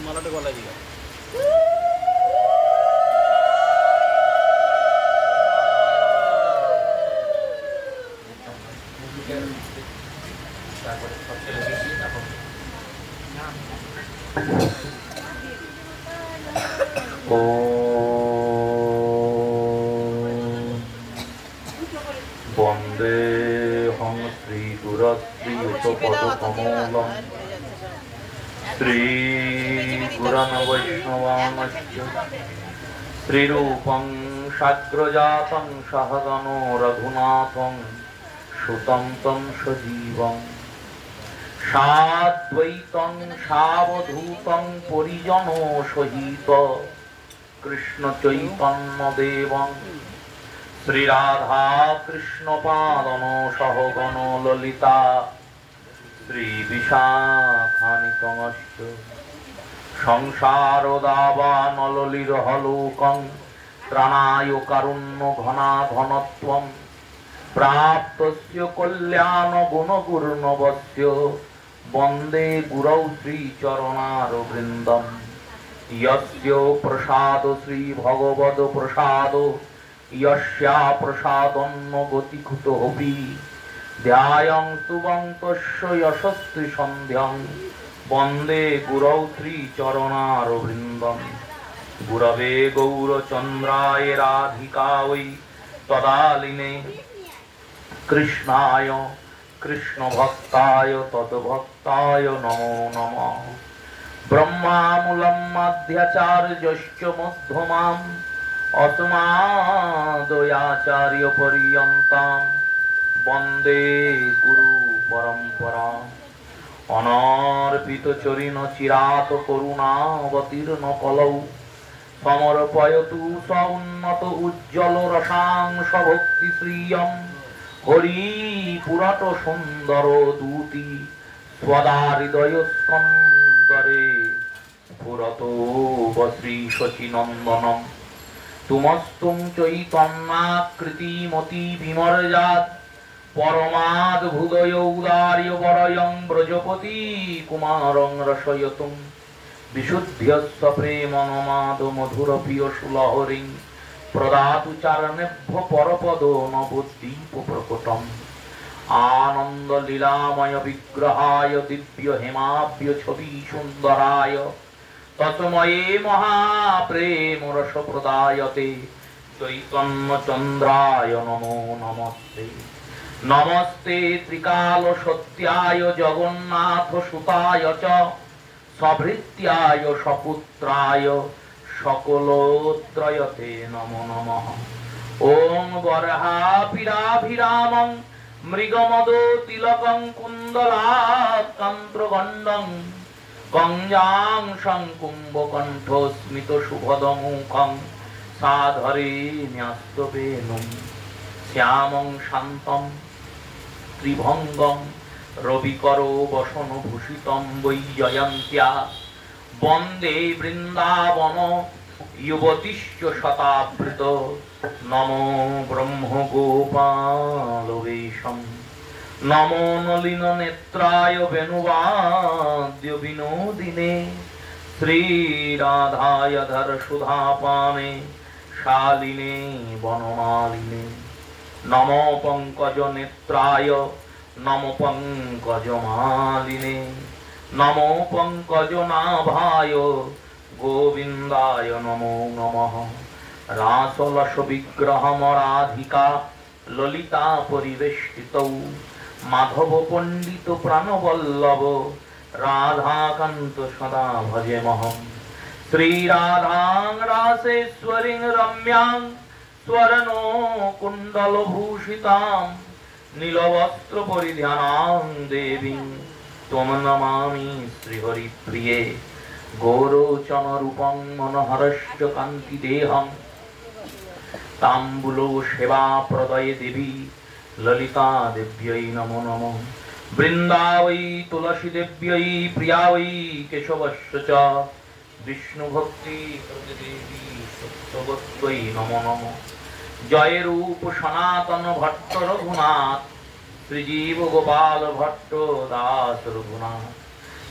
মালাটা গলায় দিল। वन्देऽहं श्रीगुरश्रीयुतपदकमलं श्रीगुरवैष्णवांश्च श्रीरूपं साग्रजातं सहगनो रघुनाथं सुतं तं सजीवं साद्वैतं सावधूतं परिजनो सहित कृष्ण चैतन्यदेवं श्री राधा कृष्ण पादनो सहगनो ललिता श्री विशाखानितमश्च संसारदावानलिर्हलोकं त्राणाय कारुण्य घनाघनत्वं प्राप्तस्य कल्याण गुणगुर्णवस्य वन्दे गुरौ श्रीचरणारविन्दं यस्य प्रसाद श्री भगवद प्रसाद यस्या प्रसादन्न गतिकुतोऽपि ध्यायं स्तुवन्तस्य यशस्वी सन्ध्यां वन्दे गुरौ श्रीचरणारविन्दं गुरवे गौरचन्द्राय राधिकायै तदालिने कृष्णाय कृष्णभक्ताय तद्भक्ताय नमो नमः ब्रह्मामूलं मध्याचार्यश्च मध्यमाम् अस्मादयाचार्य पर्यन्तां वन्दे गुरु परम्पराम् अनर्पित चरिण चिरात करुणावतीर्ण कलौ समर्पयतु स उन्नत उज्ज्वल रसांश भक्ति श्रियं हरि पुरट सुंदर दूती स्वदा हृदय स्कंदरे पुरतो वश्री शचीनंदनम तुमस्तुं चैतन्याकृतिमति विमर्यात् परमाद्भुतय उदार्य वरयं व्रजपति कुमारं रसयतुं विशुद्ध्यस्व प्रेमनमाद मधुर पियसुलहरिं प्रदातु चारणेभ्यो परपदो नवद्वीप प्रकटम् आनंद लीलामय विग्रहाय दिव्य हेमाभ्य छवि सुंदराय तस्मये महाप्रेम रस प्रदायते चैतन्य चंद्राय नमो नमस्ते नमस्ते त्रिकाल सत्याय जगन्नाथ सुताय च सभृत्याय सपुत्राय सकलोत्रयते नमो नमः ओम वरहापिराभिरामं मृगमदो तिलकं कुंडलाकांत्रगंडं कंजां शंकुंभकंठो स्मित शुभदमुखं साधरे न्यस्तवेणुं श्यामं शान्तं त्रिभंगं रविकरो वसनभूषितं वैजयन्त्या वन्दे वृन्दावन युवतिश्च शतावृत नमो ब्रह्म गोपाल वेशम नमो नलिन नेत्राय वेणुवाद्य विनोदिने श्री राधाय धर सुधापाने शालिने वनमालिने नमो पंकज नेत्राय नमो पंकज मालिने नमो पंकज नाभाय गोविंदाय नमो नमः रासलस विग्रहमराधिका ललिता परिवेष्टितौ माधव पंडित प्राणवल्लभ राधाकान्त सदा भजेमहम् श्री राधां रासेश्वरीं रम्यां स्वर्ण कुंडल भूषितां नीलवस्त्र परिधानां देवीं त्वं नमामि श्रीहरिप्रिये गौरोचन रूपं मनोहरश्च कान्ति देहं ताम्बूलो सेवा प्रदये देवी ललिता देव्यै नमो नमः वृन्दावै तुलसी देव्यै प्रिया वै केशवस्य च विष्णु भक्ति प्रतिदेवी सत्यवत्यै नमो नमः जय रूप सनातन भट्ट रघुनाथ श्रीजीव गोपाल भट्ट दास रघुनाथ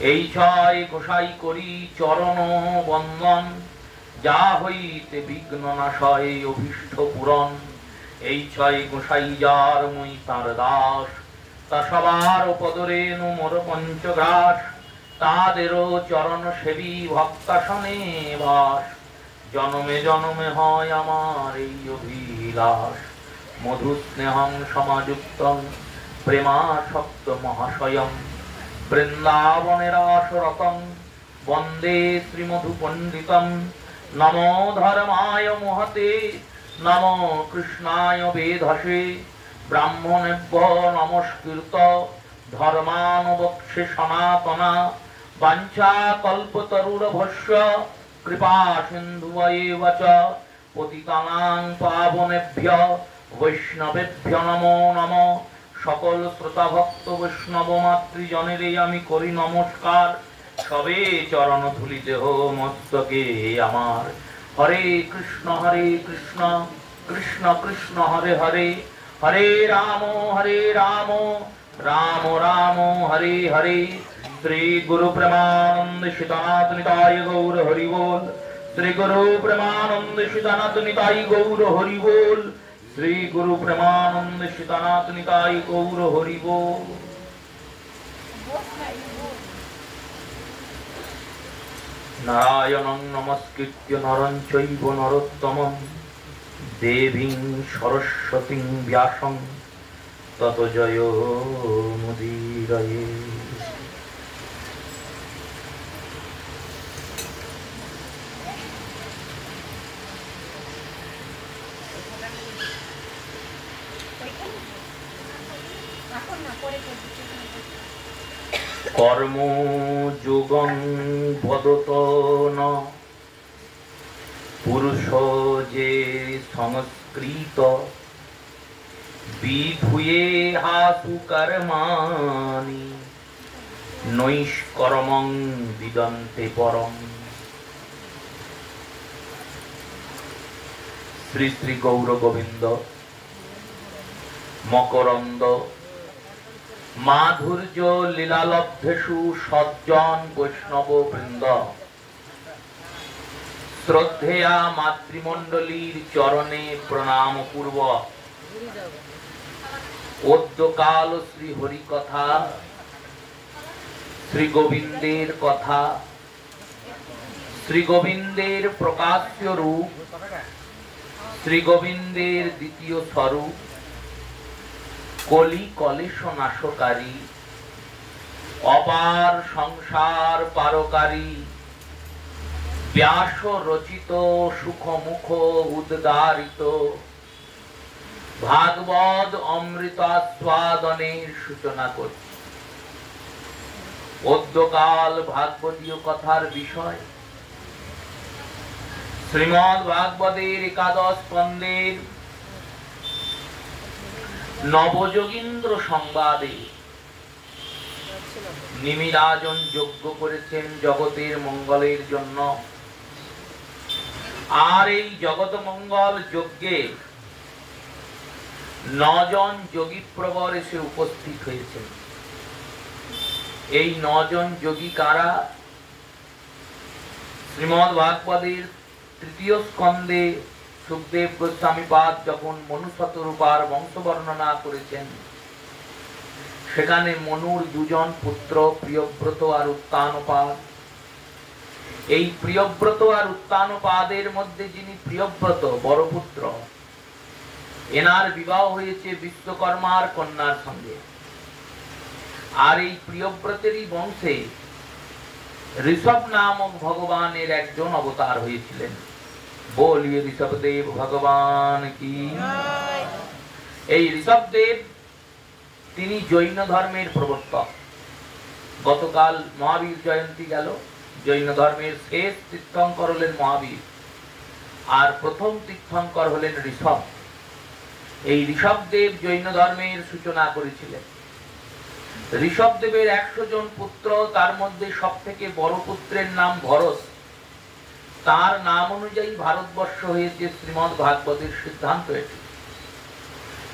এই ছয় গোসাই করি চরণ বন্দন যা হইতে বিঘ্ন নাশয় অভীষ্ট পূরণ এই ছয় গোসাই যার মুই তার দাস তা সবার পদরেণু মোর পঞ্চগ্রাস তাদেরও চরণ সেবী ভক্তাসনে বাস জনমে জনমে হয় আমার এই অভিলাষ মধু স্নেহং সমাযুক্তং প্রেমাসক্ত মহাশয়ং বৃন্দাবনে রাসরতং বন্দে শ্রীমধু পণ্ডিতং নমো ধর্মায় মহতে নমো কৃষ্ণায় বেধসে ব্রাহ্মণেভ্য নমস্কৃত ধর্মানুবক্ষে সনাতনা বাঞ্ছা কল্পতরুরভস্য কৃপা সিন্ধুবৈব চ পতিতানাং পাবনেভ্য বৈষ্ণবেভ্য নমো নমঃ সকল শ্রোতা ভক্ত বৈষ্ণব মাতৃজনেরে আমি করি নমস্কার সবে চরণ ধুলি দেহ মস্তকে আমার হরে কৃষ্ণ কৃষ্ণ কৃষ্ণ হরে হরে হরে রাম রাম রাম হরে হরে শ্রী গুরু প্রেমানন্দ সীতানাথ নিতাই গৌর হরি বল শ্রী গুরু প্রেমানন্দ সীতানাথ নিতাই গৌর হরি বল শ্রী গুরু প্রেমানন্দ সীতানাথ নিতাই গৌর হরি বল নারায়ণং নমস্কৃত্য নরং চৈব নরোত্তমং দেবীং সরস্বতীং ব্যাসং তত জয় মুদীরয়ে কর্ম যোগং বদত ন পুরুষ যে সংস্কৃত বিধুয়ে হাসু কর্মাণি নৈষ্কর্মং বিদন্তে পরম। শ্রী শ্রী গৌর গোবিন্দ মকরন্দ মাধুর্য লীলালব্ধেষু সজ্জন বৈষ্ণব বৃন্দ শ্রদ্ধেয়া মাতৃমণ্ডলীর চরণে প্রণাম পূর্বক অদ্যকাল শ্রী হরি কথা শ্রী গোবিন্দের কথা শ্রী গোবিন্দের প্রকাশ্য রূপ শ্রী গোবিন্দের দ্বিতীয় স্বরূপ কলি কলেশ নাশকারী অপার সংসার পারকারী ব্যাস রচিত সুখমুখ উদ্গারিত ভাগবত অমৃতাস্বাদনের সূচনা করছি। অদ্যকাল ভাগবতীয় কথার বিষয় শ্রীমদ্ ভাগবতের একাদশ স্কন্ধের নবযোগীন্দ্র সংবাদে নিমিরাজন যজ্ঞ করেছেন জগতের মঙ্গলের জন্য। আর এই জগৎ মঙ্গল যজ্ঞে 9 জন যোগী প্রবর এসে উপস্থিত হয়েছেন। এই 9 জন যোগী কারা? শ্রীমদ্ ভাগবতের 3য় স্কন্ধে সুখদেব গোস্বামী পাদ যখন মনু শতরূপার বংশ বর্ণনা করেছেন, সেখানে মনুর 2 জন পুত্র প্রিয়ব্রত আর উত্তানপাদ। এই প্রিয়ব্রত আর উত্তানপাদের মধ্যে যিনি প্রিয়ব্রত বড় পুত্র, এনার বিবাহ হয়েছে বিশ্বকর্মার কন্যার সঙ্গে। আর এই প্রিয়ব্রতেরই বংশে ঋষভ নামক ভগবানের একজন অবতার হয়েছিলেন। বলিয়ে ঋষভদেব ভগবান কি। এই ঋষভদেব তিনি জৈন ধর্মের প্রবর্তক। গতকাল মহাবীর জয়ন্তী গেল। জৈন ধর্মের শেষ তীর্থঙ্কর হলেন মহাবীর, আর প্রথম তীর্থঙ্কর হলেন ঋষভ। এই ঋষভদেব জৈন ধর্মের সূচনা করেছিলেন। ঋষভদেবের 100 জন পুত্র, তার মধ্যে সব থেকে বড় পুত্রের নাম ভরত। তার নাম অনুযায়ী ভারতবর্ষ হয়েছে শ্রীমদ্ ভাগবতের সিদ্ধান্ত। এটি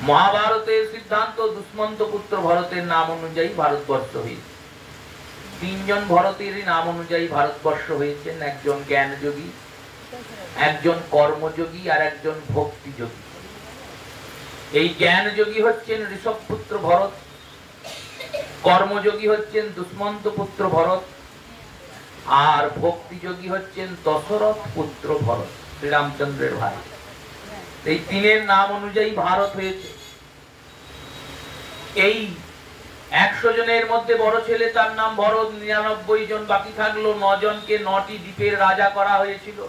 মহাভারতের সিদ্ধান্ত। দুষ্মন্ত পুত্র ভরতের নাম অনুযায়ী ভারতবর্ষ হয়েছে। 3 জন ভরতেরই নাম অনুযায়ী ভারতবর্ষ হয়েছেন। একজন জ্ঞানযোগী, একজন কর্মযোগী, আর একজন ভক্তিযোগী। এই জ্ঞানযোগী হচ্ছেন ঋষভ পুত্র ভরত, কর্মযোগী হচ্ছেন দুষ্মন্ত পুত্র ভরত, আর ভক্তিযোগী হচ্ছেন দশরথ পুত্র ভরত, শ্রীরামচন্দ্রের ভাই। এই 3-এর নাম অনুযায়ী ভারত হয়েছে। এই 100 জনের মধ্যে বড় ছেলে, তার নাম ভরত। 99 জন বাকি থাকলো। 9 জনকে 9টি দ্বীপের রাজা করা হয়েছিল।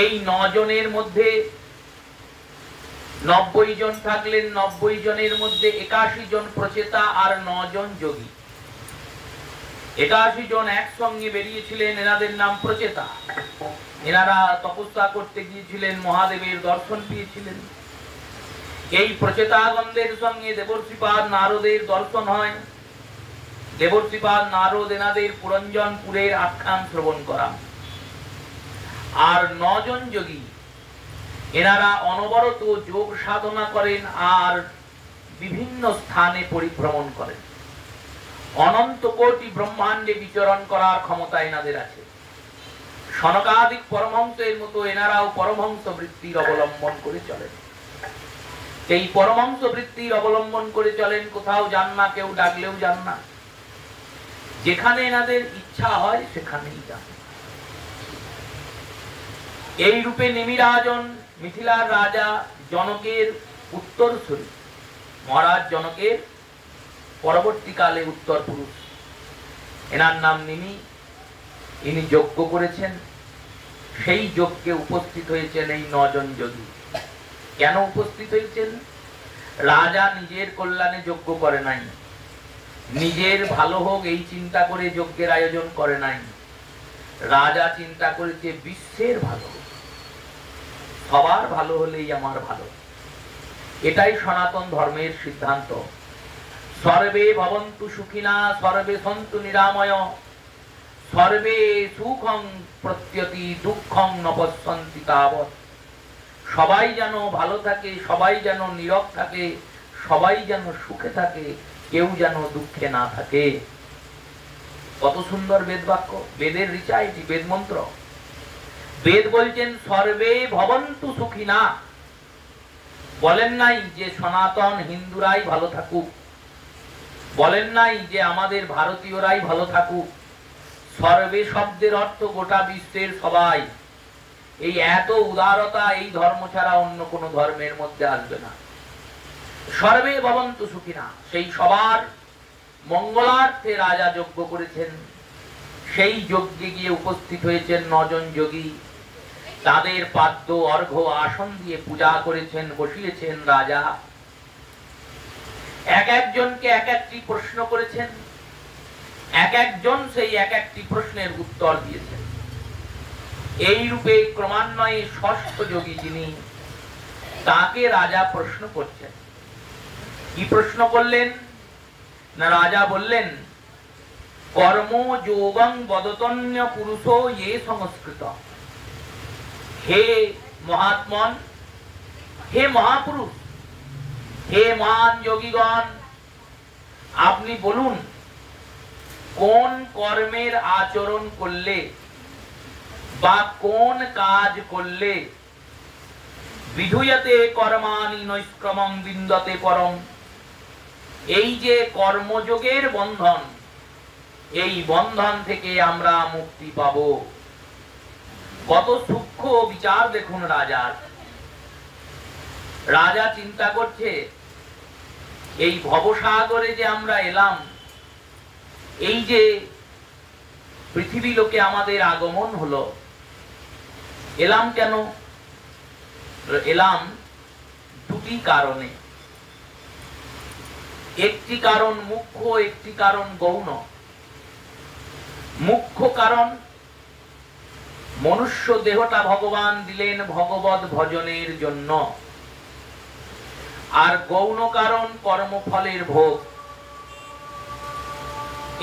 এই 9 জনের মধ্যে 90 জন থাকলেন। 90 জনের মধ্যে 81 জন প্রচেতা আর 9 জন যোগী। 81 জন একসঙ্গে বেরিয়েছিলেন, এনাদের নাম প্রচেতা। এনারা তপস্যা করতে গিয়েছিলেন, মহাদেবের দর্শন পেয়েছিলেন। এই প্রচেতাগণদের সঙ্গে দেবর্ষিপাদ নারদের দর্শন হয়। দেবর্ষিপাদ নারদ এনাদের পুরঞ্জনপুরের আখ্যান শ্রবণ করা। আর 9 জন যোগী, এনারা অনবরত যোগ সাধনা করেন আর বিভিন্ন স্থানে পরিভ্রমণ করেন। অনন্ত কোটি ব্রহ্মাণ্ডে বিচরণ করার ক্ষমতা এনাদের আছে। সনকাদিক পরমহংসের মতো এনারাও পরমহংস বৃত্তির অবলম্বন করে চলেন। এই পরমহংস বৃত্তির অবলম্বন করে চলেন। কোথাও যান না, কেউ ডাকলেও যান না। যেখানে এনাদের ইচ্ছা হয় সেখানেই যান। এই রূপে নিমিরাজন মিথিলার রাজা জনকের উত্তরসূরি। মহারাজ জনকের পরবর্তীকালে উত্তর পুরুষ। এনার নাম নিমি। ইনি যজ্ঞ করেছেন। সেই যজ্ঞে উপস্থিত হয়েছেন এই 9 জন যোগী। কেন উপস্থিত হয়েছেন? রাজা নিজের কল্যাণে যজ্ঞ করে নাই, নিজের ভালো হোক এই চিন্তা করে যজ্ঞের আয়োজন করে নাই। রাজা চিন্তা করেছে বিশ্বের ভালো হোক, সবার ভালো হলেই আমার ভালো। এটাই সনাতন ধর্মের সিদ্ধান্ত। সর্বে ভবন্তু সুখিনা, সর্বে সন্তু নিরাময়, সর্বে সুখং প্রত্যতি দুঃখং ন পশ্যন্তি তাবৎ। সবাই যেন ভালো থাকে, সবাই যেন নীরব থাকে, সবাই যেন সুখে থাকে, কেউ যেন দুঃখে না থাকে। কত সুন্দর বেদ বাক্য, বেদের ঋচা এটি, বেদ মন্ত্র। বেদ বলছেন সর্বে ভবন্তু সুখিনা। বলেন নাই যে সনাতন হিন্দুরাই ভালো থাকুক, বলেন নাই যে আমাদের ভারতীয়রাই ভালো থাকুক। সর্বে শব্দের অর্থ গোটা বিশ্বের সবাই। এই এত উদারতা এই ধর্ম ছাড়া অন্য কোন ধর্মের মধ্যে আসবে না। সর্বে ভবন্তু সুখিনা, সেই সবার মঙ্গলার্থে রাজা যজ্ঞ করেছেন। সেই যজ্ঞে গিয়ে উপস্থিত হয়েছেন 9 জন যোগী। তাদের পাদ্য অর্ঘ্য আসন দিয়ে পূজা করেছেন, বসিয়েছেন রাজা। এক একজনকে এক একটি প্রশ্ন করেছেন। এক একজন সেই এক একটি প্রশ্নের উত্তর দিয়েছেন। এই রূপে ক্রমান্বয়ে 6ষ্ঠ যোগী যিনি, তাকে রাজা প্রশ্ন করছেন। কি প্রশ্ন করলেন না? রাজা বললেন কর্ম যোগং বদতন্য পুরুষো ইয়ে সংস্কৃত। হে মহাত্মন, হে মহাপুরুষ, হে মহান যোগীগণ, আপনি বলুন কোন কর্মের আচরণ করলে বা কোন কাজ করলে বিধুয়তে কর্মাণি নৈষ্ক্রমং বিন্দতে পরম, এই যে কর্মযোগের বন্ধন, এই বন্ধন থেকে আমরা মুক্তি পাব। কত সূক্ষ্ম বিচার দেখুন রাজার। রাজা চিন্তা করছে এই ভবসাগরে যে আমরা এলাম, এই যে পৃথিবী লোকে আমাদের আগমন হলো, এলাম কেন? এলাম দুটি কারণে। একটি কারণ মুখ্য, একটি কারণ গৌণ। মুখ্য কারণ মনুষ্য দেহটা ভগবান দিলেন ভগবত ভজনের জন্য, আর গৌণ কারণ কর্মফলের ভোগ।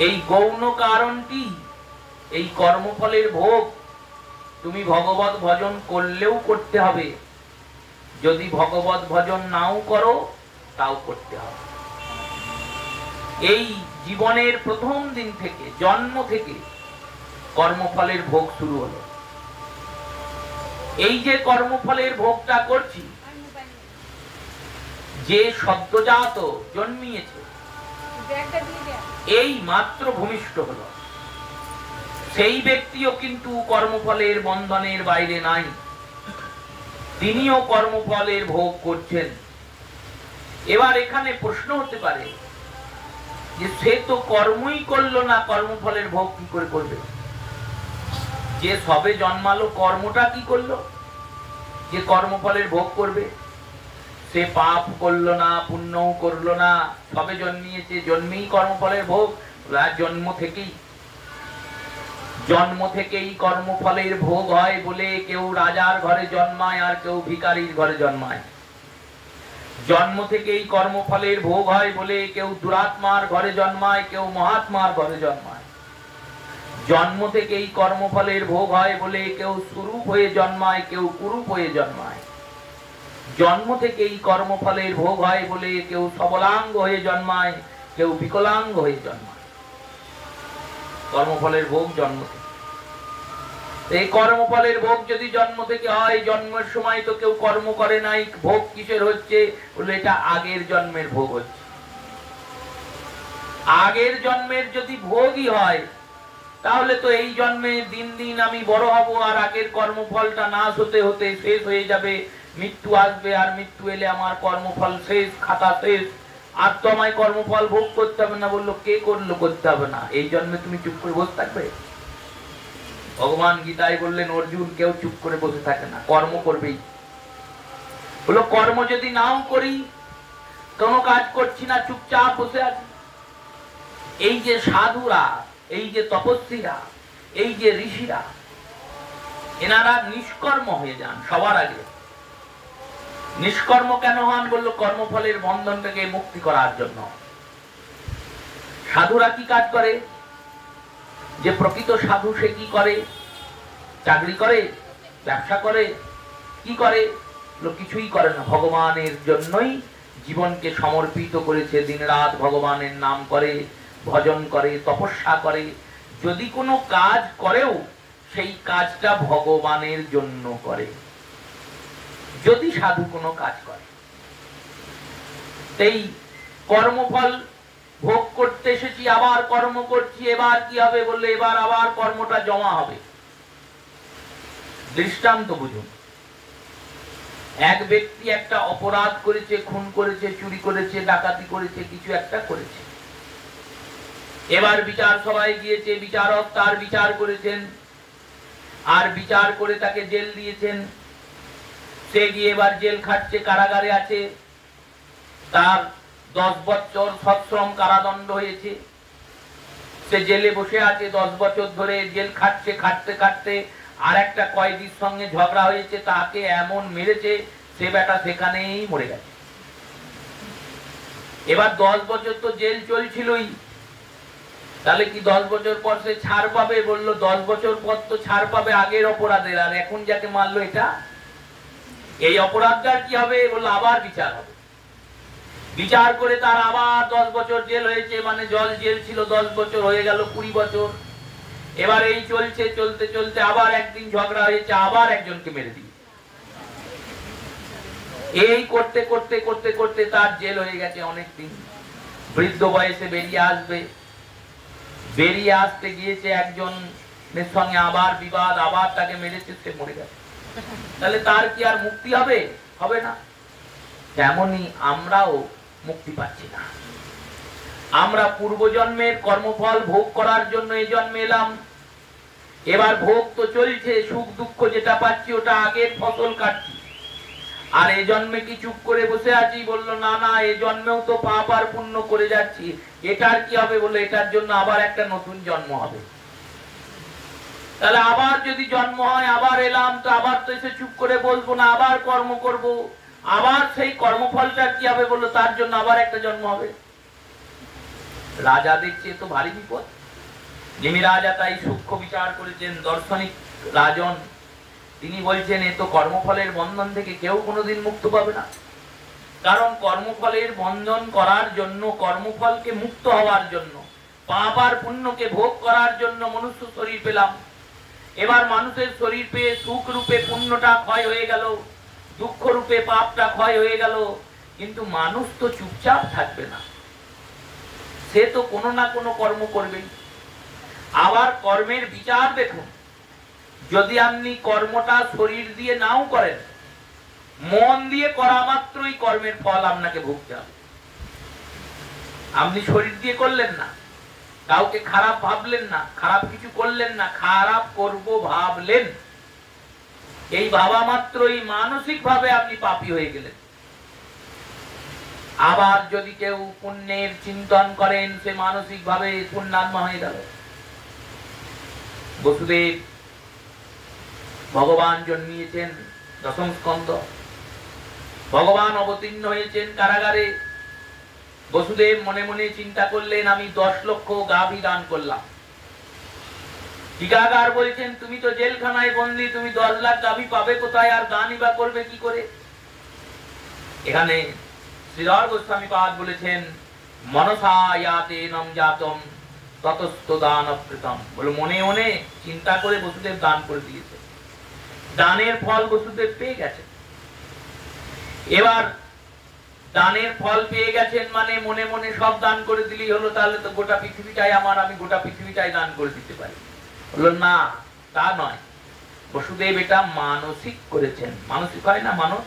এই গৌণ কারণটি, এই কর্মফলের ভোগ তুমি ভগবত ভজন করলেও করতে হবে, যদি ভগবত ভজন নাও করো তাও করতে হবে। এই জীবনের প্রথম দিন থেকে, জন্ম থেকে কর্মফলের ভোগ শুরু হলো। এই যে কর্মফলের ভোগটা করছি, যে সদ্যজাত জন্মিয়েছে এই মাত্র ভূমিষ্ঠ হলো, সেই ব্যক্তিও কিন্তু কর্মফলের বন্ধনের বাইরে নাই, তিনিও কর্মফলের ভোগ করছেন। এবার এখানে প্রশ্ন হতে পারে যে সে তো কর্মই করলো না, কর্মফলের ভোগ কি করে করবে? যে সবে জন্মালো কর্মটা কি করলো যে কর্মফলের ভোগ করবে? সে পাপ করলো না, পুণ্যও করলো না, সবে জন্মিয়েছে, জন্মেই কর্মফলের ভোগ। জন্ম থেকেই কর্মফলের ভোগ হয় বলে কেউ রাজার ঘরে জন্মায় আর কেউ ভিখারির ঘরে জন্মায়। জন্ম থেকেই কর্মফলের ভোগ হয় বলে কেউ দুরাত্মার ঘরে জন্মায়, কেউ মহাত্মার ঘরে জন্মায়। জন্ম থেকেই কর্মফলের ভোগ হয় বলে কেউ স্বরূপ হয়ে জন্মায়, কেউ কুরূপ হয়ে জন্মায়। জন্ম থেকেই কর্মফলের ভোগ হয় বলে কেউ সবলাঙ্গ হয়ে জন্মায়, কেউ বিকলাঙ্গ হয়ে জন্মায়। কর্মফলের ভোগ জন্ম থেকে। এই কর্মফলের ভোগ যদি জন্ম থেকে হয়, জন্মের সময় তো কেউ কর্ম করে নাই, ভোগ কিসের হচ্ছে? বলে এটা আগের জন্মের ভোগ হচ্ছে। আগের জন্মের যদি ভোগই হয় তাহলে তো এই জন্মে দিন দিন আমি বড় হব, আর আগের কর্মফলটা নাশ হতে হতে শেষ হয়ে যাবে, মৃত্যু আসবে, আর মৃত্যু এলে আমার কর্মফল শেষ, খাতা শেষ, আর তো আমায় কর্মফল ভোগ করতে হবে না। বললো কে করলো? করতে হবে না। এই জন্মে তুমি চুপ করে বসে থাকবে? ভগবান গীতায় বললেন অর্জুন, কেউ চুপ করে বসে থাকে না, কর্ম করবেই। বললো কর্ম যদি নাও করি, কোনো কাজ করছি না, চুপচাপ বসে আছি। এই যে সাধুরা, এই যে তপস্বীরা, এই যে ঋষিরা, এনারা নিষ্কর্ম হয়ে যান সবার আগে। নিষ্কর্ম কেন হন? বললো কর্মফলের বন্ধন থেকে মুক্তি করার জন্য। সাধুরা কি কাজ করে? যে প্রকৃত সাধু সে কি করে? চাকরি করে, ব্যবসা করে, কি করে? কিছুই করে না, ভগবানের জন্যই জীবনকে সমর্পিত করেছে, দিনরাত ভগবানের নাম করে, ভজন করে, তপস্যা করে। যদি কোনো কাজ করেও সেই কাজটা ভগবানের জন্য করে। যদি সাধু কোনো কাজ করে, এই কর্মফল ভোগ করতে এসেছি, আবার কর্ম করছি, এবার কি হবে? বললে এবার আবার কর্মটা জমা হবে। দৃষ্টান্ত বুঝুন। এক ব্যক্তি একটা অপরাধ করেছে, খুন করেছে, চুরি করেছে, ডাকাতি করেছে, কিছু একটা করেছে। এবার বিচার সভায় গিয়েছে, বিচারক তার বিচার করেছেন, আর বিচার করে তাকে জেল দিয়েছেন। সে গিয়ে এবার জেল খাটছে, কারাগারে আছে। তার 10 বছর সশ্রম কারাদণ্ড হয়েছে। সে জেলে বসে আছে 10 বছর ধরে, জেল খাটছে। খাটতে খাটতে আর একটা কয়েদির সঙ্গে ঝগড়া হয়েছে, তাকে এমন মেরেছে সে বেটা সেখানেই মরে গেছে। এবার 10 বছর তো জেল চলছিলই, তাহলে কি 10 বছর পর সে ছাড় পাবে? বললো 10 বছর পর তো ছাড় পাবে আগের অপরাধের, আর এখন যাকে মারলো এটা, এই অপরাধটার কি হবে? বললো আবার বিচার হবে। বিচার করে তার আবার 10 বছর জেল হয়েছে, মানে জেল ছিল 10 বছর, হয়ে গেল 20 বছর। এবার এই চলছে, চলতে চলতে আবার একদিন ঝগড়া হয়েছে, আবার একজনকে মেরে দিই। এই করতে করতে করতে করতে তার জেল হয়ে গেছে অনেকদিন। বৃদ্ধ বয়সে বেরিয়ে আসবে, বেরিয়ে আসতে গিয়েছে একজনের সঙ্গে আবার বিবাদ, আবার তাকে মেরেছে, সে মরে গেছে। তাহলে তার কি আর মুক্তি হবে? হবে না। তেমনি আমরাও মুক্তি পাচ্ছি না। আমরা পূর্বজন্মের কর্মফল ভোগ করার জন্য এই জন্মে এলাম। এবার ভোগ তো চলছে, সুখ দুঃখ যেটা পাচ্ছি ওটা আগের ফসল কাটছি। আর এই জন্মে কি চুপ করে বসে আছি? বললো না না, এই জন্মেও তো পাপ আর পুণ্য করে যাচ্ছি, এটার কি হবে? বললো এটার জন্য আবার একটা নতুন জন্ম হবে। তাহলে আবার যদি জন্ম হয়, আবার এলাম, তো আবার তো এসে চুপ করে বলবো না, আবার কর্ম করব, আবার সেই কর্মফলটা কি হবে? বললো তার জন্য আবার একটা জন্ম হবে। রাজা দেখছে তো ভারী বিপদ। যিনি রাজা তাই সূক্ষ্ম বিচার করেছেন, দার্শনিক রাজন, তিনি বলছেন এ তো কর্মফলের বন্ধন থেকে কেউ কোনোদিন মুক্ত পাবে না। কারণ কর্মফলের বন্ধন করার জন্য, কর্মফলকে মুক্ত হওয়ার জন্য, পাপ আর পুণ্যকে ভোগ করার জন্য মনুষ্য শরীর পেলাম। এবার মানুষের শরীর পেয়ে সুখ রূপে পুণ্যটা ক্ষয় হয়ে গেল, দুঃখ রূপে পাপটা ক্ষয় হয়ে গেল, কিন্তু মানুষ তো চুপচাপ থাকবে না, সে তো কোনো না কোনো কর্ম করবেই। আবার কর্মের বিচার দেখুন, যদি আপনি কর্মটা শরীর দিয়ে নাও করেন, মন দিয়ে করা মাত্রই কর্মের ফল আপনাকে ভুগতে হবে। আপনি শরীর দিয়ে করলেন না, কাউকে খারাপ ভাবলেন না, খারাপ কিছু করলেন না, খারাপ করব ভাবলেন, এই ভাবা মাত্রই মানসিক ভাবে আপনি পাপী হয়ে গেলেন। আবার যদি কেউ পুণ্যের চিন্তন করেন, সে মানসিক ভাবে পুণ্যাত্মা হয়ে গেল। বসুদেব ভগবান জন্মিয়েছেন দশম স্কন্ধ, ভগবান অবতীর্ণ হয়েছেন কারাগারে। বসুদেব মনে মনে চিন্তা করলেন আমি 10 লক্ষ গাভী দান করলাম। টিকাগার বলছেন তুমি তো জেলখানায় বন্দী, তুমি 10 লাখ গাভী পাবে কোথায়, আর দানই বা করবে কি করে? এখানে শ্রীধর গোস্বামী পাদ বলেছেন মনসা ইয়াতে নম জাতম ততস্থ দান অকৃতম। বলে মনে মনে চিন্তা করে বসুদেব দান করে দিয়েছে, দানের ফল বসুদেব পেয়ে গেছেন। এবার দানের ফল পেয়ে গেছেন মানে মনে মনে সব দান করে দিলেই হলো, তাহলে তো গোটা পৃথিবীটাই আমার, আমি গোটা পৃথিবীটাই দান করে দিতে পারি। বললো না, তা নয়। বসুদেব এটা মানসিক করেছেন। মানসিক হয় না মানুষ,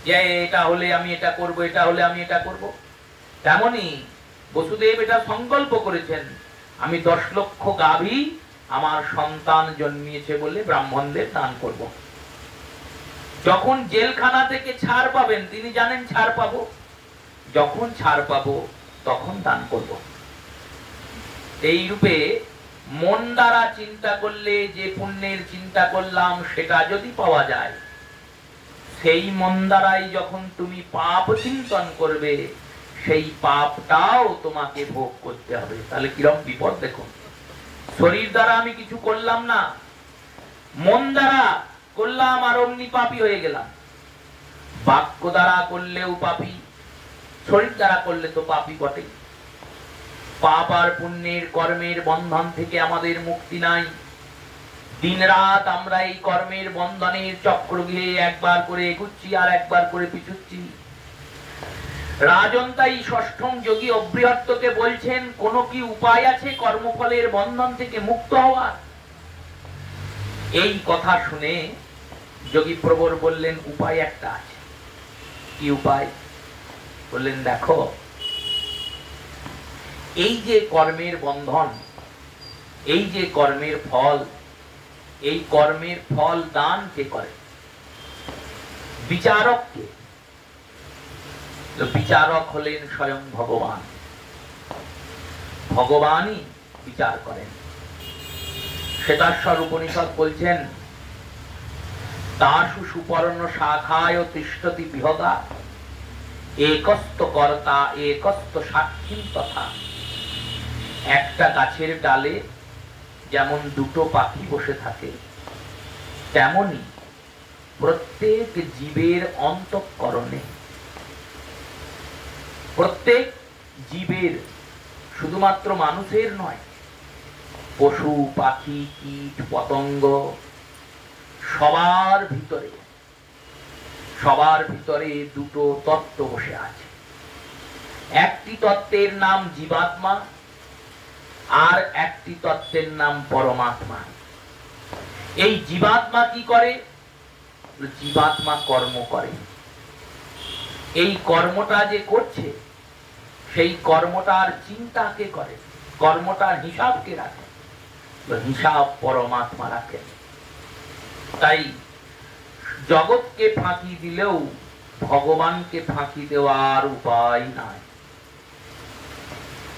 যে এটা হলে আমি এটা করব, এটা হলে আমি এটা করব। তেমনি বসুদেব এটা সংকল্প করেছেন, আমি 10 লক্ষ গাভী আমার সন্তান জন্মিয়েছে বলে ব্রাহ্মণদের দান করব। যখন জেলখানা থেকে ছাড় পাবেন, তিনি জানেন ছাড় পাবো, যখন ছাড় পাবো তখন দান করব। এই রূপে মন দ্বারা চিন্তা করলে যে পুণ্যের চিন্তা করলাম সেটা যদি পাওয়া যায়, সেই মন দ্বারাই যখন তুমি পাপ চিন্তন করবে, সেই পাপটাও তোমাকে ভোগ করতে হবে। তাহলে কিরকম বিপদ দেখুন। শরীর দ্বারা আমি কিছু করলাম না, মন দ্বারা করলাম আর অমনি পাপী হয়ে গেলাম। বাক্য দ্বারা করলেও পাপী, শরীর দ্বারা করলে তো পাপী বটে। পাপ আর পুণ্যের কর্মের বন্ধন থেকে আমাদের মুক্তি নাই। দিন রাত আমরা এই কর্মের বন্ধনের চক্র গিয়ে একবার করে এগুচ্ছি আর একবার করে পিছুচ্ছি। রাজন তাই ষষ্ঠম যোগী অবৃহত্তকে বলছেন কোন কি উপায় আছে কর্মফলের বন্ধন থেকে মুক্ত হওয়ার? এই কথা শুনে যোগী প্রবর বললেন উপায় একটা আছে। কি উপায়? বললেন দেখো, এই যে কর্মের বন্ধন, এই যে কর্মের ফল, এই কর্মের ফল দান কে করে? বিচারক কে? বিচারক হলেন স্বয়ং ভগবান। ভগবানই বিচার করেন। শ্বেতাশ্বর উপনিষদ বলছেন তাসু সুপর্ণ শাখায় তিষ্ঠতি বিহগা একস্ত কর্তা একস্ত সাক্ষী তথা। একটা গাছের ডালে যেমন দুটো পাখি বসে থাকে, তেমনি প্রত্যেক জীবের অন্তঃকরণে, প্রত্যেক জীবের, শুধুমাত্র মানুষের নয়, পশু পাখি কীট পতঙ্গ সবার ভিতরে দুটো তত্ত্ব বসে আছে। একটি তত্ত্বের নাম জীবাত্মা, আর একটি তত্ত্বের নাম পরমাত্মা। এই জীবাত্মা কি করে? জীবাত্মা কর্ম করে। এই কর্মটা যে করছে, সেই কর্মটার চিন্তা কে করে? কর্মটার হিসাব কে রাখে? হিসাব পরমাত্মা রাখেন। তাই জগৎকে ফাঁকি দিলেও ভগবানকে ফাঁকি দেওয়ার উপায় নাই।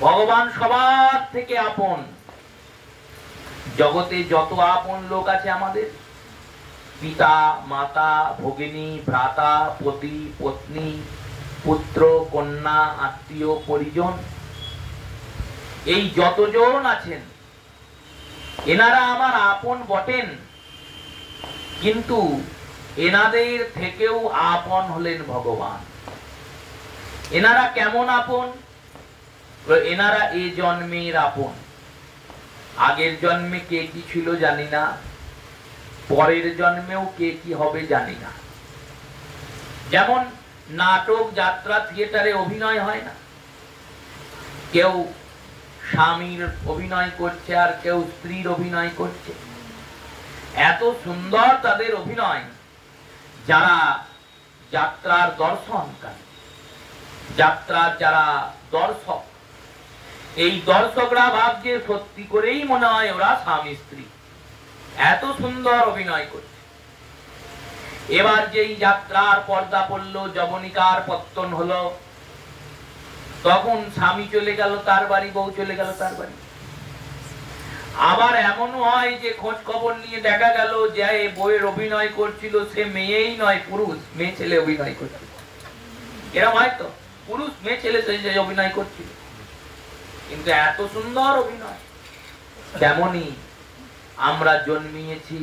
ভগবান সবার থেকে আপন। জগতে যত আপন লোক আছে আমাদের, পিতা মাতা ভগিনী ভ্রাতা পতি পত্নী পুত্র কন্যা আত্মীয় পরিজন, এই যতজন আছেন এনারা আমার আপন বটেন, কিন্তু এনাদের থেকেও আপন হলেন ভগবান। এনারা কেমন আপন? এনারা এ জন্মের আপন। আগের জন্মে কে কি ছিল জানি না, পরের জন্মেও কে কি হবে জানি না। যেমন নাটক যাত্রা থিয়েটারে অভিনয় হয় না, কেউ স্বামীর অভিনয় করছে আর কেউ স্ত্রীর অভিনয় করছে। এত সুন্দর তাদের অভিনয়, যারা যাত্রার দর্শনকারী, যাত্রার যারা দর্শক, এই দর্শকরা ভাবছে সত্যি করেই মনে হয় ওরা স্বামী স্ত্রী, এত সুন্দর অভিনয় করছে। এবার যেই যাত্রার পর্দা পড়লো, যবনিকার পত্তন হলো, তখন স্বামী চলে গেল তার বাড়ি, বউ চলে গেল তার বাড়ি। আবার এমন হয় যে খোঁজ খবর নিয়ে দেখা গেল যে বউয়ের অভিনয় করছিল সে মেয়েই নয়, পুরুষ, মেয়ে ছেলে অভিনয় করছিল। এরকম হয়তো পুরুষ মেয়ে ছেলে অভিনয় করছিল, কিন্তু এত সুন্দর অভিনয়। তেমনি আমরা জন্মিয়েছি,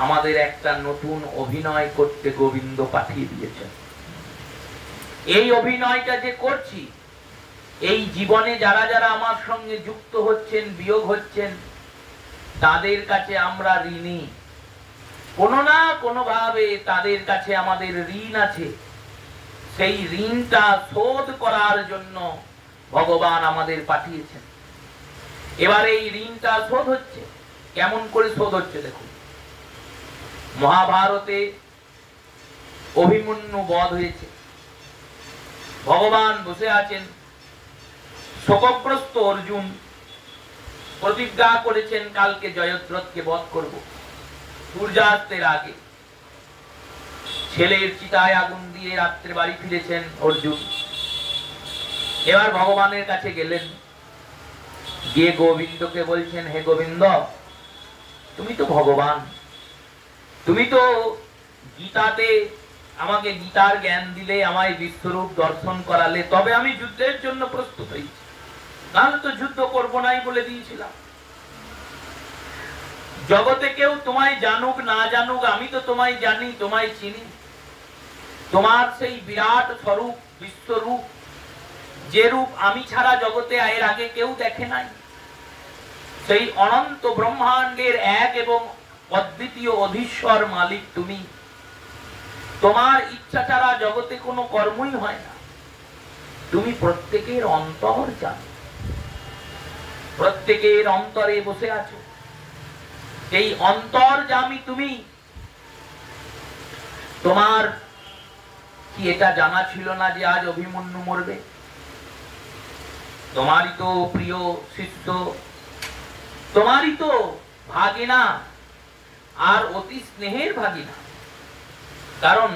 আমাদের একটা নতুন অভিনয় করতে গোবিন্দ পাঠিয়ে দিয়েছেন। এই অভিনয়টা যে করছি, এই জীবনে যারা যারা আমার সঙ্গে যুক্ত হচ্ছেন, বিয়োগ হচ্ছেন, তাদের কাছে আমরা ঋণী। কোনো না কোনো ভাবে তাদের কাছে আমাদের ঋণ আছে। সেই ঋণটা শোধ করার জন্য ভগবান আমাদের পাঠিয়েছেন। এবার এই ঋণটা শোধ হচ্ছে। কেমন করে শোধ হচ্ছে দেখুন। মহাভারতে অভিমন্যু বধ হয়েছে, ভগবান বসে আছেন, শোকগ্রস্ত অর্জুন প্রতিজ্ঞা করেছেন কালকে জয়দ্রথকে বধ করব, সূর্যাস্তের আগে। ছেলের চিতায় আগুন দিয়ে রাত্রে বাড়ি ফিরেছেন অর্জুন। এবার ভগবানের কাছে গেলেন, গিয়ে গোবিন্দকে বলছেন, হে গোবিন্দ, তুমি তো ভগবান, তুমি তো গীতাতে আমাকে গীতার জ্ঞান দিলে, আমায় বিশ্বরূপ দর্শন করালে, তবে আমি যুদ্ধের জন্য প্রস্তুত হয়েছি, নাহলে তো যুদ্ধ করবো নাই বলে দিয়েছিলাম। জগতে কেউ তোমায় জানুক না জানুক, আমি তো তোমায় জানি, তোমায় চিনি। তোমার সেই বিরাট স্বরূপ, বিশ্বরূপ, যে রূপ আমি ছাড়া জগতে এর আগে কেউ দেখে নাই, সেই অনন্ত ব্রহ্মাণ্ডের এক এবং অদ্বিতীয় অধীশ্বর মালিক তুমি। তোমার ইচ্ছা ছাড়া জগতে কোনো কর্মই হয় না। তুমি প্রত্যেকের অন্তর জানো, প্রত্যেকের অন্তরে বসে আছো। এই অন্তর্যামী তুমি। তোমার কি এটা জানা ছিল না যে আজ অভিমন্যু মরবে? তোমারই তো প্রিয় শিষ্য, তোমারই তো ভাগিনা, আর অতি স্নেহের ভাগিনা। কারণ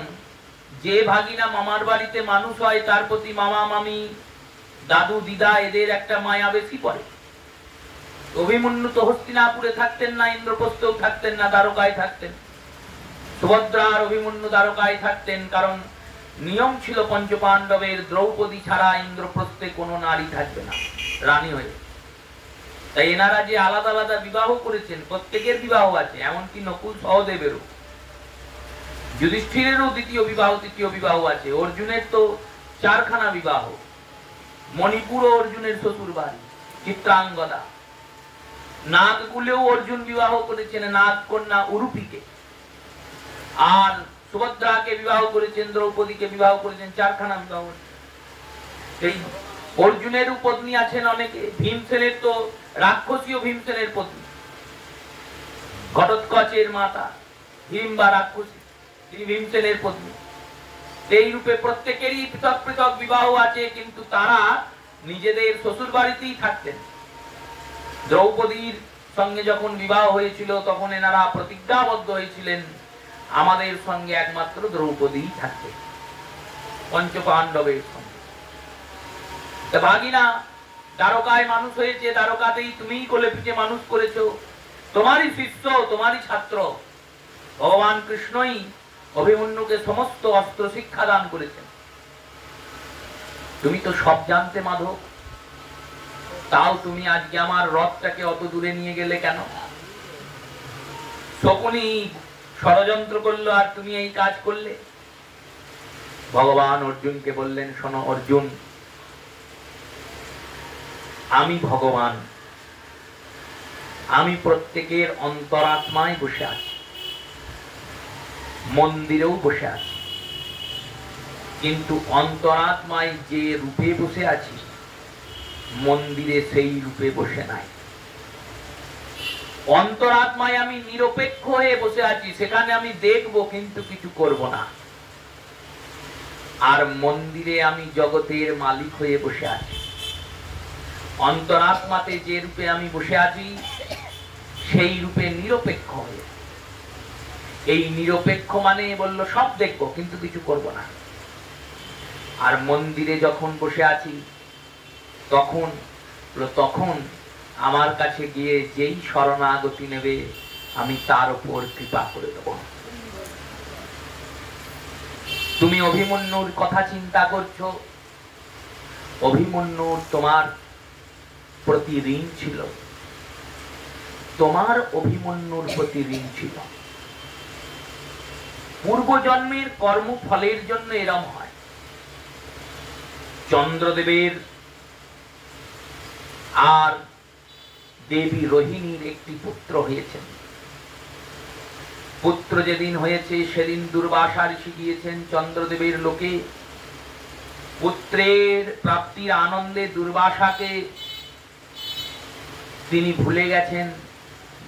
যে ভাগিনা মামার বাড়িতে মানুষ হয়, তার প্রতি মামা মামি দাদু দিদা এদের একটা মায়া বেশি পড়ে। অভিমন্যু তো হস্তিনাপুরে থাকতেন না, ইন্দ্রপ্রস্থেও থাকতেন না, দ্বারকায় থাকতেন। সুভদ্রা আর অভিমন্যু দ্বারকায় থাকতেন, কারণ নিয়ম ছিল পঞ্চপাণ্ডবের দ্রৌপদী ছাড়া ইন্দ্রপ্রস্থে কোনো নারী থাকবে না রানী হয়ে। তাই এনারা যে আলাদা আলাদা বিবাহ করেছেন, প্রত্যেকের বিবাহ আছে, এমনকি নকুল সহদেবেরও, যুধিষ্ঠিরেরও দ্বিতীয় বিবাহ তৃতীয় বিবাহ আছে, অর্জুনের তো 4খানা বিবাহ, মণিপুর অর্জুনের শ্বশুর বাড়ি, চিত্রাঙ্গদা। নাগকুলেও অর্জুন বিবাহ করেছেন নাগ কন্যা উরুপিকে, আর সুভদ্রাকে বিবাহ করেছেন, দ্রৌপদীকে বিবাহ করেছেন, 4খানা বিবাহ। এই অর্জুনেরও পত্নী আছেন অনেকে। ভীমসেনের তো রাক্ষসীয় ভীমসেনের পত্নী, ঘটোৎকচের মাতা ভীম বা রাক্ষসী, তিনি ভীমসেনের পত্নী। এই রূপে প্রত্যেকেরই পৃথক পৃথক বিবাহ আছে, কিন্তু তারা নিজেদের শ্বশুর বাড়িতেই থাকতেন। দ্রৌপদীর সঙ্গে যখন বিবাহ হয়েছিল তখন এনারা প্রতিজ্ঞাবদ্ধ হয়েছিলেন আমাদের সঙ্গে একমাত্র দ্রৌপদীই থাকবে, পঞ্চপাণ্ডবের সঙ্গে। ভাগিনা দ্বারকায় মানুষ হয়েছে, দ্বারকাতেই তুমিই কোলে পিঠে মানুষ করেছো, তোমারই শিষ্য, তোমারই ছাত্র ভগবান কৃষ্ণই অভিমন্যুকে সমস্ত অস্ত্র শিক্ষা দান করেছেন। তুমি তো সব জানতে মাধব, তাও তুমি আজকে আমার রথটাকে অত দূরে নিয়ে গেলে কেন? শকুনি ষড়যন্ত্র করলো আর তুমি এই কাজ করলে। ভগবান অর্জুনকে বললেন, শোনো অর্জুন, আমি ভগবান, আমি প্রত্যেকের অন্তরাত্মায় বসে আছি, মন্দিরেও বসে আছি, কিন্তু অন্তরাত্মায় যে রূপে বসে আছি মন্দিরে সেই রূপে বসে নাই। অন্তরাত্মায় আমি নিরপেক্ষ হয়ে বসে আছি, সেখানে আমি দেখব কিন্তু কিছু করব না। আর মন্দিরে আমি জগতের মালিক হয়ে বসে আছি। অন্তরাত্মাতে যে রূপে আমি বসে আছি সেই রূপে নিরপেক্ষ হয়ে। এই নিরপেক্ষ মানে বলল সব দেখব কিন্তু কিছু করব না। আর মন্দিরে যখন বসে আছি তখন আমার কাছে গিয়ে যেই শরণাগতি নেবে আমি তার উপর কৃপা করে দেব। তুমি অভিমন্যুর কথা চিন্তা করছো, অভিমন্যুর তোমার প্রতি ঋণ ছিল, তোমার অভিমন্যুর প্রতি ঋণ ছিল। পূর্বজন্মের কর্মফলের জন্য এরম হয়। চন্দ্রদেবের আর দেবী রোহিণীর একটি পুত্র হয়েছেন। পুত্র যেদিন হয়েছে সেদিন দুর্বাসা ঋষি গিয়েছেন চন্দ্রদেবের লোকে। পুত্রের প্রাপ্তির আনন্দে দুর্বাসাকে তিনি ভুলে গেছেন।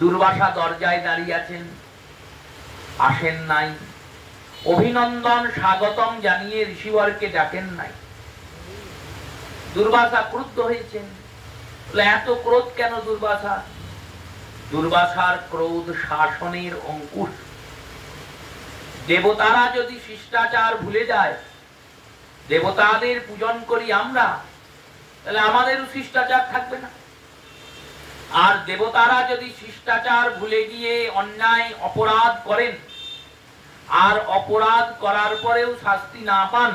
দুর্বাসা দরজায় দাঁড়িয়ে আছেন, আসেন নাই, অভিনন্দন স্বাগতম জানিয়ে ঋষিবরকে ডাকেন নাই। দুর্বাসা ক্রুদ্ধ হয়েছেন। এত ক্রোধ কেন দুর্বাসা? দুর্বাসার ক্রোধ শাসনের অঙ্কুশ। দেবতারা যদি শিষ্টাচার ভুলে যায়, দেবতাদের পূজন করি আমরা, তাহলে আমাদেরও শিষ্টাচার থাকবে না। আর দেবতারা যদি শিষ্টাচার ভুলে গিয়ে অন্যায় অপরাধ করেন আর অপরাধ করার পরেও শাস্তি না পান,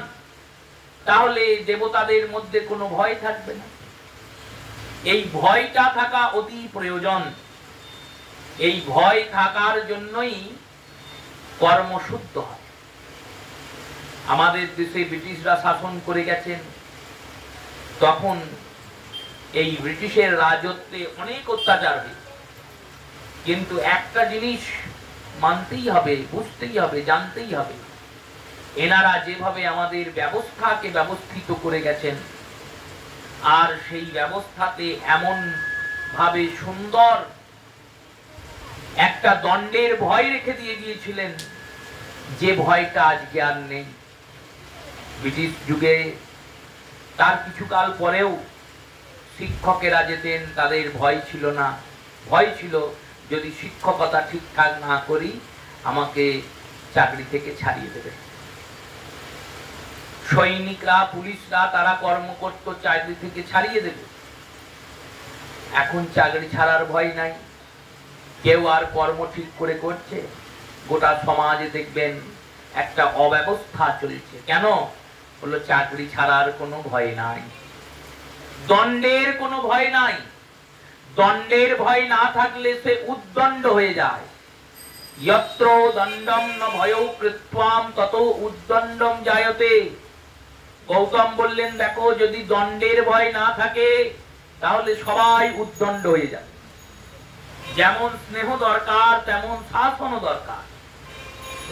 তাহলে দেবতাদের মধ্যে কোনো ভয় থাকবে না। এই ভয়টা থাকা অতি প্রয়োজন। এই ভয় থাকার জন্যই কর্মশুদ্ধ হয়। আমাদের দেশে ব্রিটিশরা শাসন করে গেছেন, তখন এই ব্রিটিশের রাজত্বে অনেক অত্যাচার হয়েছে, কিন্তু একটা জিনিস মানতেই হবে, বুঝতেই হবে, জানতেই হবে, এনারা যেভাবে আমাদের ব্যবস্থাকে ব্যবস্থিত করে গেছেন, আর সেই ব্যবস্থাতে এমন ভাবে সুন্দর একটা দণ্ডের ভয় রেখে দিয়ে গিয়েছিলেন, যে ভয়টা আজকে আর নেই। ব্রিটিশ যুগে তার কিছুকাল পরেও শিক্ষকেরা যেতেন, তাদের ভয় ছিল না। ভয় ছিল যদি শিক্ষকতা ঠিকঠাক না করি আমাকে চাকরি থেকে ছাড়িয়ে দেবে। সৈনিকরা, পুলিশরা তারা কর্ম করত, চাকরি থেকে ছাড়িয়ে দেবে। এখন চাকরি ছাড়ার ভয় নাই, কেউ আর কর্ম ঠিক করে করছে। গোটা সমাজে দেখবেন একটা অব্যবস্থা চলছে। কেন? বললো চাকরি ছাড়ার কোনো ভয় নাই, দণ্ডের কোনো ভয় নাই। দণ্ডের ভয় না থাকলে সে উদ্দণ্ড হয়ে যায়। যত্র দণ্ডম ন ভয়ৌ কৃত্বাম তত উদ্দণ্ডম জায়তে। গৌতম বললেন, দেখো যদি দণ্ডের ভয় না থাকে তাহলে সবাই উদ্দণ্ড হয়ে যাবে। যেমন স্নেহ দরকার তেমন শাসনও দরকার।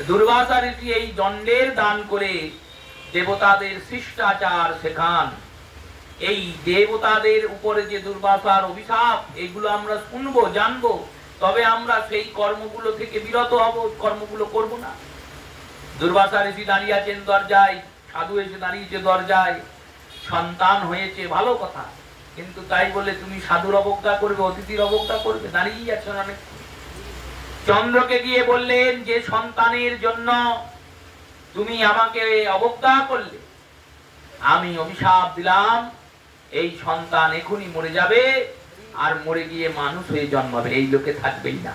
দুর্বাসা ঋষি এই দণ্ডের দান করে দেবতাদের শিষ্টাচার শেখান। এই দেবতাদের উপরে যে দুর্বাসার অভিশাপ, এগুলো আমরা শুনবো, জানবো, তবে আমরা সেই কর্মগুলো থেকে বিরত হব, কর্মগুলো করব না। দুর্বাসা ঋষি দাঁড়িয়ে আছেন দরজায়, সাধু এসে দাঁড়িয়েছে দরজায়, সন্তান হয়েছে ভালো কথা, কিন্তু তাই বলে তুমি সাধুর অবজ্ঞা করবে, অতিথির অবজ্ঞা করবে? দাঁড়িয়েই আছেন অনেক। চন্দ্রকে গিয়ে বললেন যে সন্তানের জন্য তুমি আমাকে অবজ্ঞা করলে, আমি অভিশাপ দিলাম এই সন্তান এখনই মরে যাবে, আর মরে গিয়ে মানুষ হয়ে জন্মাবে, এই লোকে থাকবেই না।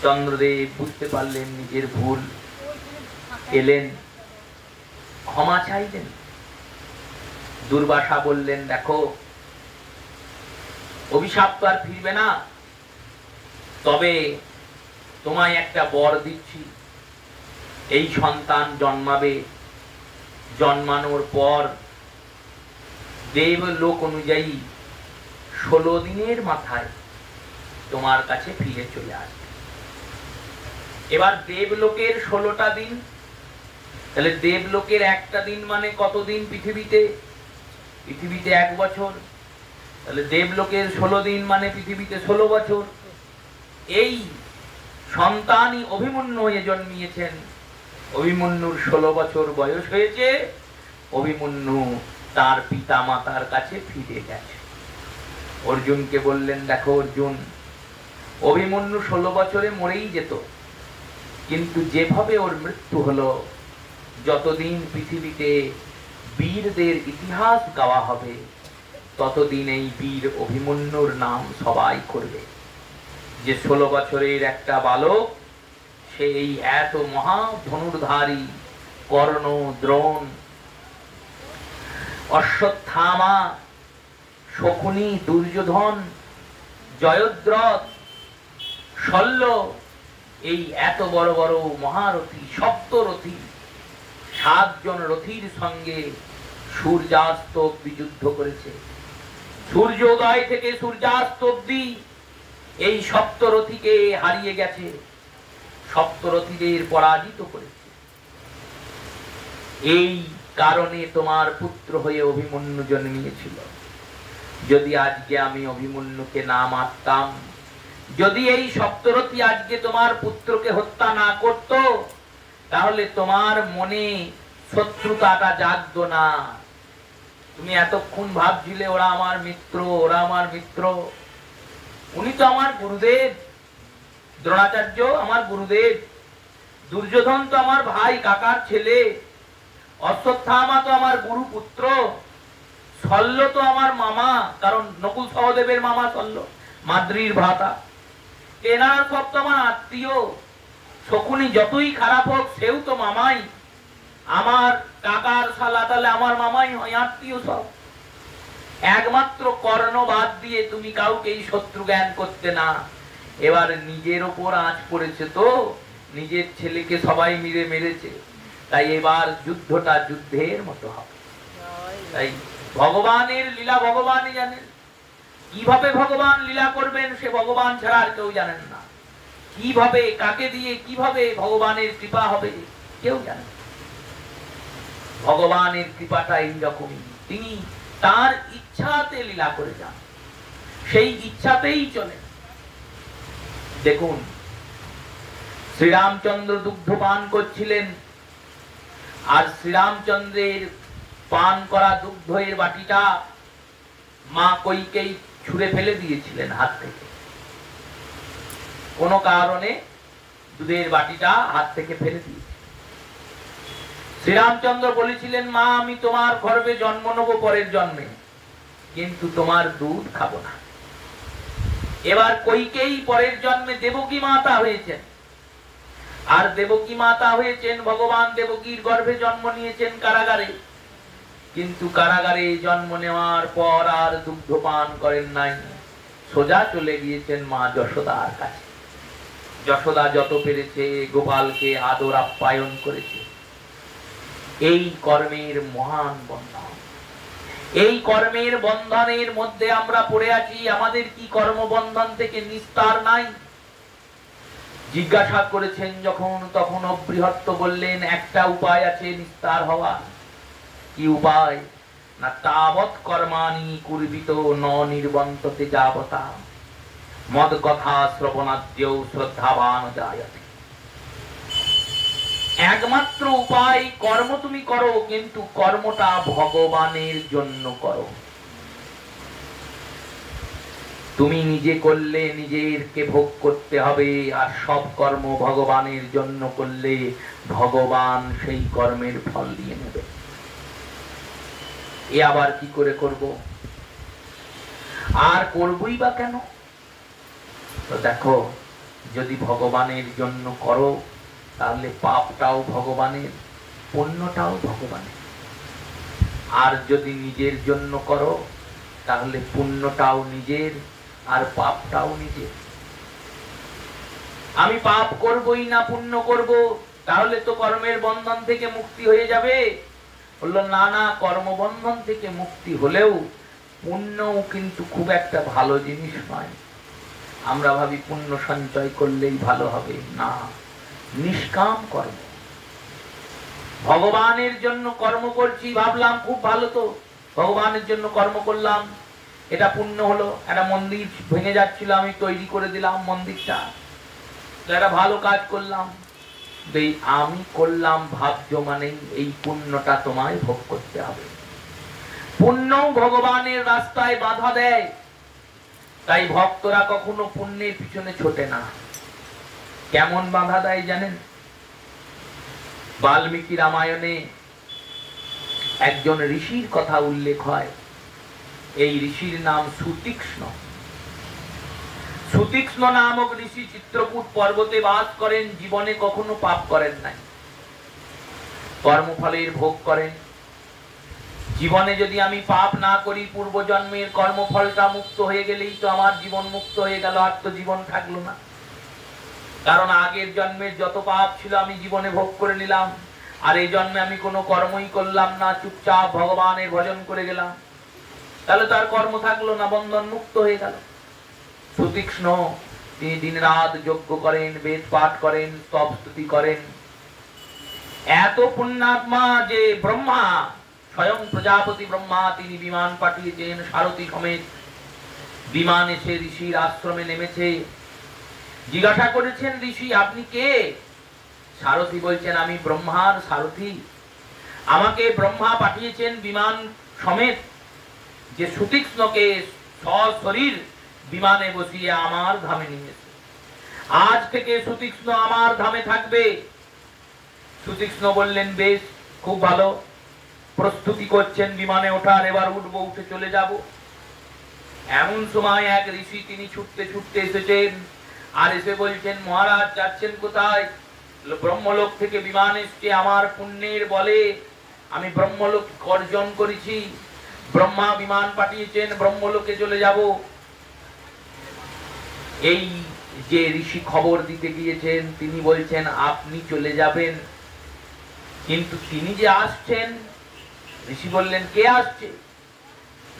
চন্দ্রদেব বুঝতে পারলেন নিজের ভুল, এলেন, ক্ষমা চাইলেন। দুর্বাসা বললেন, দেখো অভিশাপ তো আর ফিরবে না, তবে তোমায় একটা বর দিচ্ছি, এই সন্তান জন্মাবে, জন্মানোর পর দেবলোক অনুযায়ী 16 দিনের মাথায় তোমার কাছে ফিরে চলে আসবে। এবার দেবলোকের 16টা দিন, তাহলে দেবলোকের একটা দিন মানে কতদিন পৃথিবীতে? পৃথিবীতে 1 বছর, তাহলে দেবলোকের 16 দিন মানে পৃথিবীতে 16 বছর। এই সন্তানই অভিমন্যু হয়ে জন্মিয়েছেন। অভিমন্যুর 16 বছর বয়স হয়েছে, অভিমন্যু তার পিতা মাতার কাছে ফিরে গেছে। অর্জুনকে বললেন, দেখো অর্জুন, অভিমন্যু 16 বছরে মরেই যেত, কিন্তু যেভাবে ওর মৃত্যু হলো, যতদিন পৃথিবীতে বীরদের ইতিহাস গাওয়া হবে, ততদিন এই বীর অভিমন্যুর নাম সবাই করবে। যে 16 বছরের একটা বালক, সেই এত মহা ধনুর্ধারী, কর্ণ, দ্রোণ, অশ্বত্থামা, শকুনি, দুর্যোধন, জয়দ্রথ, শল্য, এই এত বড় বড় মহারথী, সপ্তরথী, 7 জন রথীর সঙ্গে সূর্যাস্ত অব্দি যুদ্ধ করেছে। সূর্যোদয় থেকে সূর্যাস্ত অব্দি এই সপ্তরথীকে হারিয়ে গেছে, সপ্তরথীদের পরাজিত করেছে। এই কারণে তোমার পুত্র হয়ে অভিমন্যু জন্মিয়েছিল। যদি আজকে আমি অভিমন্যুকে না মারতাম, যদি এই সপ্তরথী আজকে তোমার পুত্রকে হত্যা না করত, তাহলে তোমার মনে শত্রুতাটা জাগতো না। তুমি এতক্ষণ ভাবছিলে ওরা আমার মিত্র, ওরা আমার মিত্র। উনি তো আমার গুরুদেব, দ্রোণাচার্য আমার গুরুদেব, দুর্যোধন তো আমার ভাই, কাকার ছেলে, অশ্বত্থামা তো আমার গুরু পুত্র, শল্য তো আমার মামা, কারণ নকুল সহদেবের মামা শল্য, মাদ্রির ভ্রাতা। এনারা সব তো আমার আত্মীয়। শকুনি যতই খারাপ হোক, সেও তো মামাই, আমার কাকার শালা, তাহলে আমার মামাই হয়, আত্মীয় সব। একমাত্র কর্ণ বাদ দিয়ে তুমি কাউকেই শত্রু জ্ঞান করতে না। এবার নিজের ওপর আঁচ পড়েছে, তো নিজের ছেলেকে সবাই মিলে মেরেছে, তাই এবার যুদ্ধটা যুদ্ধের মতো হবে। তাই ভগবানের লীলা ভগবানই জানেন। কিভাবে ভগবান লীলা করবেন সে ভগবান ছাড়া আর কেউ জানেন না। কিভাবে, কাকে দিয়ে কিভাবে ভগবানের কৃপা হবে কেউ জানেন। ভগবানের কৃপাটা এইরকমই, তিনি তার ইচ্ছাতে লীলা করে যান, সেই ইচ্ছাতেই চলেন। দেখুন, শ্রীরামচন্দ্র দুগ্ধ পান করছিলেন, আর শ্রীরামচন্দ্রের পান করা দুগ্ধের বাটিটা মা কইকেই ছুঁড়ে ফেলে দিয়েছিলেন হাত থেকে। কোনো কারণে দুধের বাটিটা হাত থেকে ফেলে দিয়েছে। শ্রীরামচন্দ্র বলেছিলেন, মা আমি তোমার গর্ভে জন্ম নেব পরের জন্মে, কিন্তু তোমার দুধ খাবো না। এবার কইকেই পরের জন্মে দেবকী মাতা হয়েছেন, আর দেবকী মাতা হয়েছেন, ভগবান দেবকীর গর্ভে জন্ম নিয়েছেন কারাগারে, কিন্তু কারাগারে জন্ম নেওয়ার পর আর দুগ্ধ পান করেন নাই। সোজা চলে গিয়েছেন মা যশোদার কাছে। যশোদা যত পেরেছে গোপালকে আদর আপ্যায়ন করেছে। এই কর্মের মহান বন্ধন, এই কর্মের বন্ধনের মধ্যে আমরা পড়ে আছি। আমাদের কি কর্মবন্ধন থেকে নিস্তার নাই? জিজ্ঞাসা করেছেন যখন, তখন অবৃহত্ত বললেন একটা উপায় আছে নিস্তার হওয়া। কি উপায়? না তাবৎ কর্মাণি কুর্বিত ন নির্বন্ততে যাবতা মদ কথা শ্রবণাদ্যৌ শ্রদ্ধাবান জায়তে। একমাত্র উপায় কর্ম তুমি করো, কিন্তু কর্মটা ভগবানের জন্য করো। তুমি নিজে করলে নিজেরকে ভোগ করতে হবে, আর সব কর্ম ভগবানের জন্য করলে ভগবান সেই কর্মের ফল দিয়ে নেবে। এ আবার কি করে করব? আর করবই বা কেন? তো দেখো, যদি ভগবানের জন্য করো তাহলে পাপটাও ভগবানের, পুণ্যটাও ভগবানের। আর যদি নিজের জন্য করো তাহলে পুণ্যটাও নিজের আর পাপটাও নিজের। আমি পাপ করবই না পুণ্য করব, তাহলে তো কর্মের বন্ধন থেকে মুক্তি হয়ে যাবে। বললো না না, কর্মবন্ধন থেকে মুক্তি হলেও পুণ্যও কিন্তু খুব একটা ভালো জিনিস নয়। আমরা ভাবি পুণ্য সঞ্চয় করলেই ভালো হবে, না, নিষ্কাম কর্ম। ভগবানের জন্য কর্ম করছি, ভাবলাম খুব ভালো, তো ভগবানের জন্য কর্ম করলাম, এটা পুণ্য হলো। একটা মন্দির ভেঙে যাচ্ছিল, আমি তৈরি করে দিলাম মন্দিরটা, তো একটা ভালো কাজ করলাম। আমি করলাম ভাবছো মানে এই পুণ্যটা তোমায় ভোগ করতে হবে। পুণ্য ভগবানের রাস্তায় বাধা দেয়, তাই ভক্তরা কখনো পুণ্যের পিছনে ছোটে না। কেমন বাধা দেয় জানেন? বাল্মীকি রামায়ণে একজন ঋষির কথা উল্লেখ হয়। এই ঋষির নাম সুতীক্ষ্ণ। সুতীক্ষ্ণ নামক ঋষি চিত্রকূট পর্বতে বাস করেন, জীবনে কখনো পাপ করেন নাই, কর্মফলের ভোগ করেন। জীবনে যদি আমি পাপ না করি, পূর্বজন্মের কর্মফলটা মুক্ত হয়ে গেলেই তো আমার জীবন মুক্ত হয়ে গেল, আর তো জীবন থাকলো না। কারণ আগের জন্মের যত পাপ ছিল আমি জীবনে ভোগ করে নিলাম, আর এই জন্মে আমি কোনো কর্মই করলাম না, চুপচাপ ভগবানের ভজন করে গেলাম, তাহলে তার কর্ম থাকলো না, বন্ধন মুক্ত হয়ে গেল। সুতীক্ষ্ণ তিনি দিন রাত যজ্ঞ করেন, বেদ পাঠ করেন, স্তব স্তুতি করেন। এত পুণ্যাত্মা যে ব্রহ্মা, স্বয়ং প্রজাপতি ব্রহ্মা, তিনি বিমান পাঠিয়েছেন সারথী সমেত। বিমান এসে ঋষির আশ্রমে নেমেছে। জিজ্ঞাসা করেছেন, ঋষি আপনি কে? সারথী বলছেন, আমি ব্রহ্মার সারথী। আমাকে ব্রহ্মা পাঠিয়েছেন বিমান সমেত, যে সুতীক্ষ্ণকে সশরীর বিমানে বসিয়ে আমার ধামে নিয়েছে। আজ থেকে সুতীক্ষ্ণ আমার ধামে থাকবে। সুতীক্ষ্ণ বললেন, বেশ, খুব ভালো। প্রস্তুতি করছেন বিমানে ওঠার, এবার উঠবো, উঠে চলে যাব। এমন সময় এক ঋষি, তিনি ছুটতে ছুটতে এসেছেন, আর এসে বলছেন, মহারাজ যাচ্ছেন কোথায়? ব্রহ্মলোক থেকে বিমান এসছে, আমার পুণ্যের বলে আমি ব্রহ্মলোক অর্জন করেছি, ব্রহ্মা বিমান পাঠিয়েছেন, ব্রহ্মলোকে চলে যাব। এই যে ঋষি খবর দিতে গিয়েছেন, তিনি বলছেন আপনি চলে যাবেন, কিন্তু তিনি যে আসছেন। ঋষি বললেন, কে আসছে?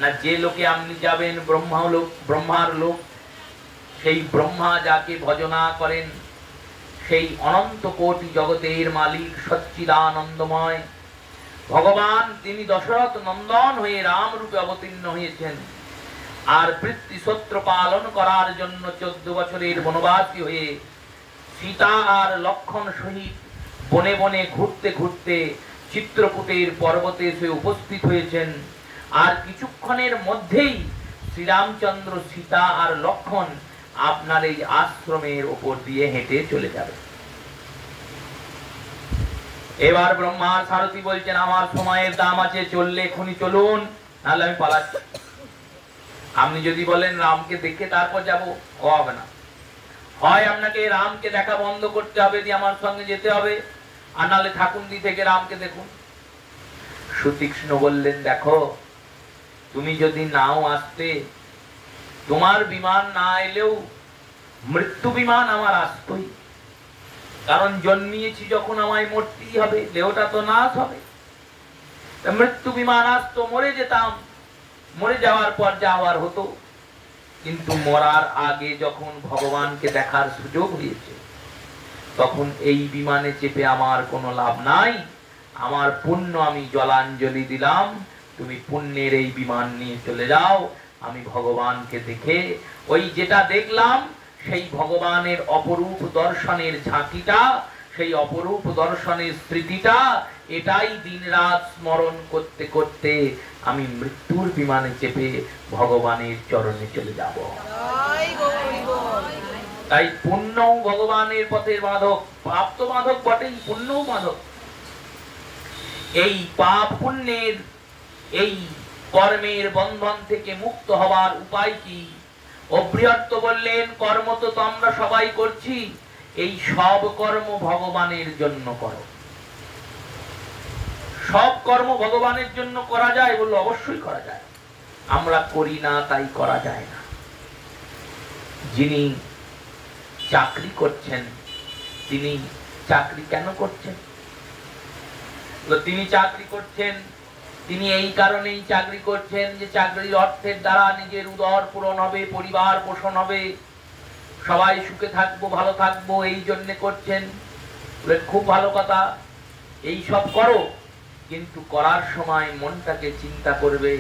না, যে লোকে আপনি যাবেন ব্রহ্মলোক, ব্রহ্মার লোক, সেই ব্রহ্মা যাকে ভজনা করেন, সেই অনন্ত কোটি জগতের মালিক সচ্চিদানন্দময় ভগবান, তিনি দশরথ নন্দন হয়ে রাম রূপে অবতীর্ণ হয়েছেন, আর পৃথ্বী সূত্র পালন করার জন্য 14 বছরের বনবাসী হয়ে সীতা আর লক্ষণ সহিত বনে বনে ঘুরতে ঘুরতে চিত্রকূটের পর্বতে এসে উপস্থিত হয়েছেন। আর কিছুক্ষণের মধ্যেই শ্রীরামচন্দ্র, সীতা আর লক্ষণ আপনার এই আশ্রমের উপর দিয়ে হেঁটে চলে যাবে। এবার ব্রহ্মার সারথী বলছেন, আমার সময়ের দাম আছে, চললে এখনই চলুন, নাহলে আমি পালাচ্ছি। আপনি যদি বলেন রামকে দেখে তারপর যাব, হবে না। হয় আপনাকে রামকে দেখা বন্ধ করতে হবে, দিয়ে আমার সঙ্গে যেতে হবে, আর নাহলে ঠাকুরদি থেকে রামকে দেখুন। সুতীক্ষ্ণ বললেন, দেখো, তুমি যদি নাও আসতে, তোমার বিমান না এলেও মৃত্যু বিমান আমার আসতই, কারণ জন্মিয়েছি যখন আমায় মরতেই হবে, দেহটা তো নাশ হবে। মৃত্যু বিমান আসতো, মরে যেতাম, মরে যাওয়ার পর যাওয়ার হতো। কিন্তু মরার আগে যখন ভগবানকে দেখার সুযোগ হয়েছে, তখন এই বিমানে চেপে আমার কোনো লাভ নাই। আমার পুণ্য আমি জলাঞ্জলি দিলাম, তুমি পুণ্যের এই বিমান নিয়ে চলে যাও। আমি ভগবানকে দেখে ওই যেটা দেখলাম, সেই ভগবানের অপরূপ দর্শনের ঝাঁকিটা, সেই অপরূপ দর্শনের স্মৃতিটা, এটাই দিনরাত স্মরণ করতে করতে আমি মৃত্যুর বিমানে চেপে ভগবানের চরণে চলে যাব। তাই পুণ্য ভগবানের পথের বাধক, পাপ তো বাধক বটেই, পুণ্যও বাধক। এই পাপ পুণ্যের এই কর্মের বন্ধন থেকে মুক্ত হবার উপায় কি? অবৃহত্ত বললেন, কর্ম তো আমরা সবাই করছি, এই সব কর্ম ভগবানের জন্য করো। সব কর্ম ভগবানের জন্য করা যায় বললো, অবশ্যই করা যায়। আমরা করি না, তাই করা যায় না। যিনি চাকরি করছেন, তিনি চাকরি কেন করছেন? তিনি চাকরি করছেন, তিনি এই কারণেই চাকরি করছেন যে চাকরির অর্থের দ্বারা নিজের উদর পূরণ হবে, পরিবার পোষণ হবে, সবাই সুখে থাকবো, ভালো থাকবো, এই জন্য করছেন। খুব ভালো কথা, এই সব করো, কিন্তু করার সময় মনটাকে চিন্তা করবে,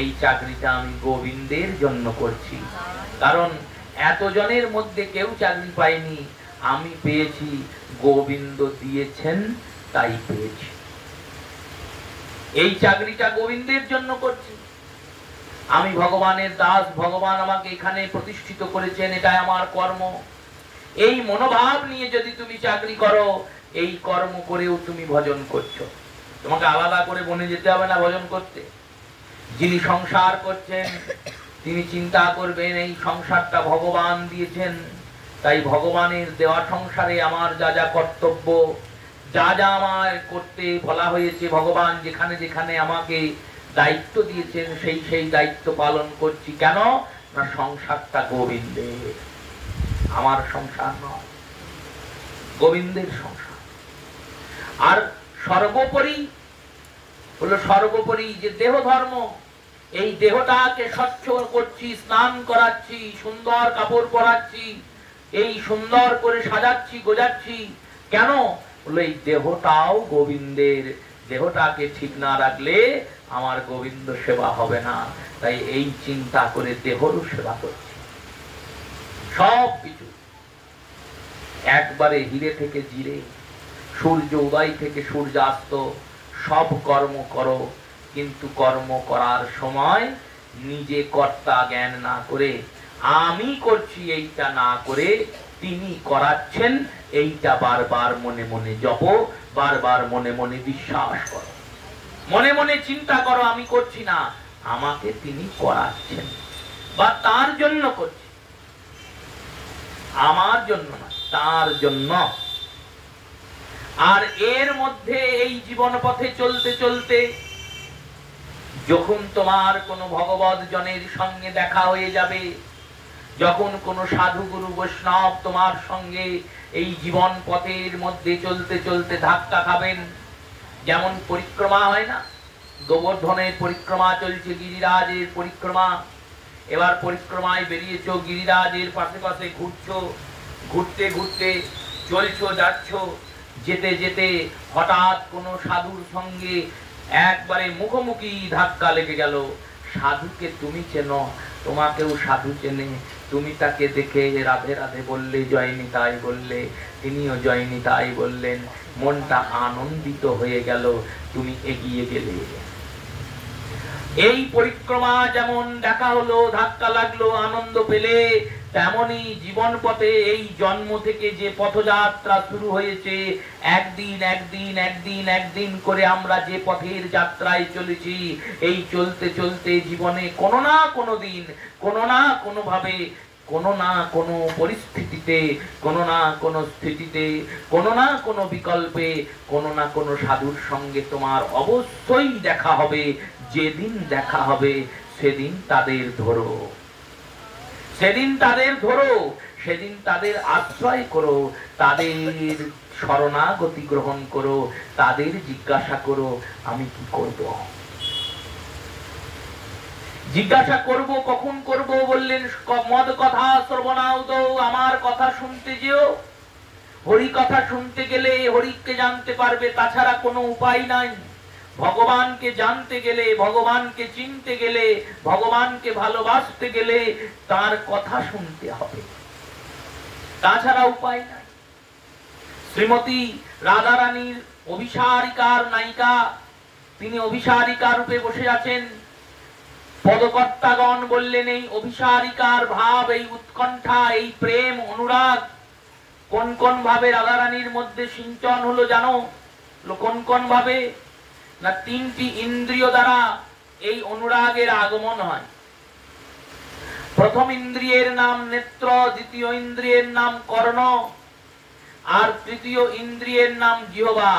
এই চাকরিটা আমি গোবিন্দের জন্য করছি। কারণ এতজনের মধ্যে কেউ চাকরি পায়নি, আমি পেয়েছি, গোবিন্দ দিয়েছেন তাই পেয়েছি। এই চাকরিটা গোবিন্দের জন্য করছি। আমি ভগবানের দাস, ভগবান আমাকে এখানে প্রতিষ্ঠিত করেছেন, এটাই আমার কর্ম। এই মনোভাব নিয়ে যদি তুমি চাকরি করো, এই কর্ম করেও তুমি ভজন করছো। তোমাকে আলাদা করে বনে যেতে হবে না ভজন করতে। যিনি সংসার করছেন, তিনি চিন্তা করবেন এই সংসারটা ভগবান দিয়েছেন, তাই ভগবানের দেওয়া সংসারে আমার যা যা কর্তব্য, যা যা আমার করতে বলা হয়েছে, ভগবান যেখানে যেখানে আমাকে দায়িত্ব দিয়েছেন, সেই সেই দায়িত্ব পালন করছি। কেন না সংসারটা গোবিন্দের, আমার সংসার নয়, গোবিন্দের সংসার। আর সর্বোপরি হলো, সর্বোপরি যে দেহ ধর্ম, এই দেহটাকে স্বচ্ছ করছি, স্নান করাচ্ছি, সুন্দর কাপড় পরাচ্ছি, এই সুন্দর করে সাজাচ্ছি, গোজাচ্ছি। কেন? বলে এই দেহটাও গোবিন্দের, দেহটাকে ঠিক না রাখলে আমার গোবিন্দ সেবা হবে না। তাই এই চিন্তা করে দেহরও সেবা করছি। সব কিছু একবারে হিরে থেকে জিরে, সূর্য উদয় থেকে সূর্যাস্ত, সব কর্ম করো, কিন্তু কর্ম করার সময় নিজে কর্তা জ্ঞান না করে, আমি করছি এইটা না করে তিনি করাচ্ছেন এইটা বারবার মনে মনে জপো, বারবার মনে মনে বিশ্বাস করো, মনে মনে চিন্তা করো, আমি করছি না, আমাকে তিনি করাচ্ছেন, বা তার জন্য করছি, আমার জন্য না, তার জন্য। আর এর মধ্যে এই জীবন পথে চলতে চলতে যখন তোমার কোনো ভগবত জনের সঙ্গে দেখা হয়ে যাবে, যখন কোনো সাধু গুরু বৈষ্ণব তোমার সঙ্গে এই জীবন পথের মধ্যে চলতে চলতে ধাক্কা খাবেন, যেমন পরিক্রমা হয় না, গোবর্ধনের পরিক্রমা চলছে, গিরিরাজের পরিক্রমা, এবার পরিক্রমায় বেরিয়েছ, গিরিরাজের পাশে পাশে ঘুরছো, ঘুরতে ঘুরতে চলছো, যাচ্ছ, যেতে যেতে হঠাৎ কোনো সাধুর সঙ্গে একবারে মুখোমুখি ধাক্কা লেগে গেল। সাধুকে তুমি চেনো, তোমাকেও সাধু চেনে, তুমি তাকে দেখে রাধে রাধে বললে, জয় নিতাই বললে, তিনিও জয় নিতাই বললেন, মনটা আনন্দিত হয়ে গেল, তুমি এগিয়ে গেলে। এই পরিক্রমা যেমন দেখা হলো, ধাক্কা লাগলো, আনন্দ পেলে, তেমনি জীবন পথে এই জন্ম থেকে যে পথযাত্রা শুরু হয়েছে, একদিন একদিন একদিন একদিন করে আমরা যে পথের যাত্রায় চলেছি, এই চলতে চলতে জীবনে কোনো না কোনো দিন, কোনো না কোনো ভাবে, কোনো না কোনো পরিস্থিতিতে, কোনো না কোনো স্থিতিতে, কোনো না কোনো বিকল্পে, কোনো না কোনো সাধুর সঙ্গে তোমার অবশ্যই দেখা হবে। যেদিন দেখা হবে সেদিন তাদের ধরো। সেদিন তাদের ধরো, সেদিন তাদের আশ্রয় করো, তাদের শরণাগতি গ্রহণ করো, তাদের জিজ্ঞাসা করো আমি কি করব। জিজ্ঞাসা করব কখন করব বললেন, মদ কথা শ্রবণাউদ, আমার কথা শুনতে যেও। হরি কথা শুনতে গেলে হরিকে জানতে পারবে, তাছাড়া কোনো উপায় নাই। ভগবানকে জানতে গেলে, ভগবানকে চিনতে গেলে, ভগবানকে ভালোবাসতে গেলে তার কথা শুনতে হবে, তাছাড়া উপায় নাই। শ্রীমতী রাধারানীর অভিসারিকার নায়িকা, তিনি অভিসারিকা রূপে বসে আছেন। পদকর্তাগণ বললেন এই অভিসারিকার ভাব, এই উৎকণ্ঠা, এই প্রেম অনুরাগ কোন কোন ভাবে রাধারানীর মধ্যে সিঞ্চন হলো জানো? কোন কোন ভাবে না, তিনটি ইন্দ্রিয় দ্বারা এই অনুরাগের আগমন হয়। প্রথম ইন্দ্রিয়ের নাম নেত্র, দ্বিতীয় ইন্দ্রিয়ের নাম কর্ণ, আর তৃতীয় ইন্দ্রিয়ের নাম জিহ্বা।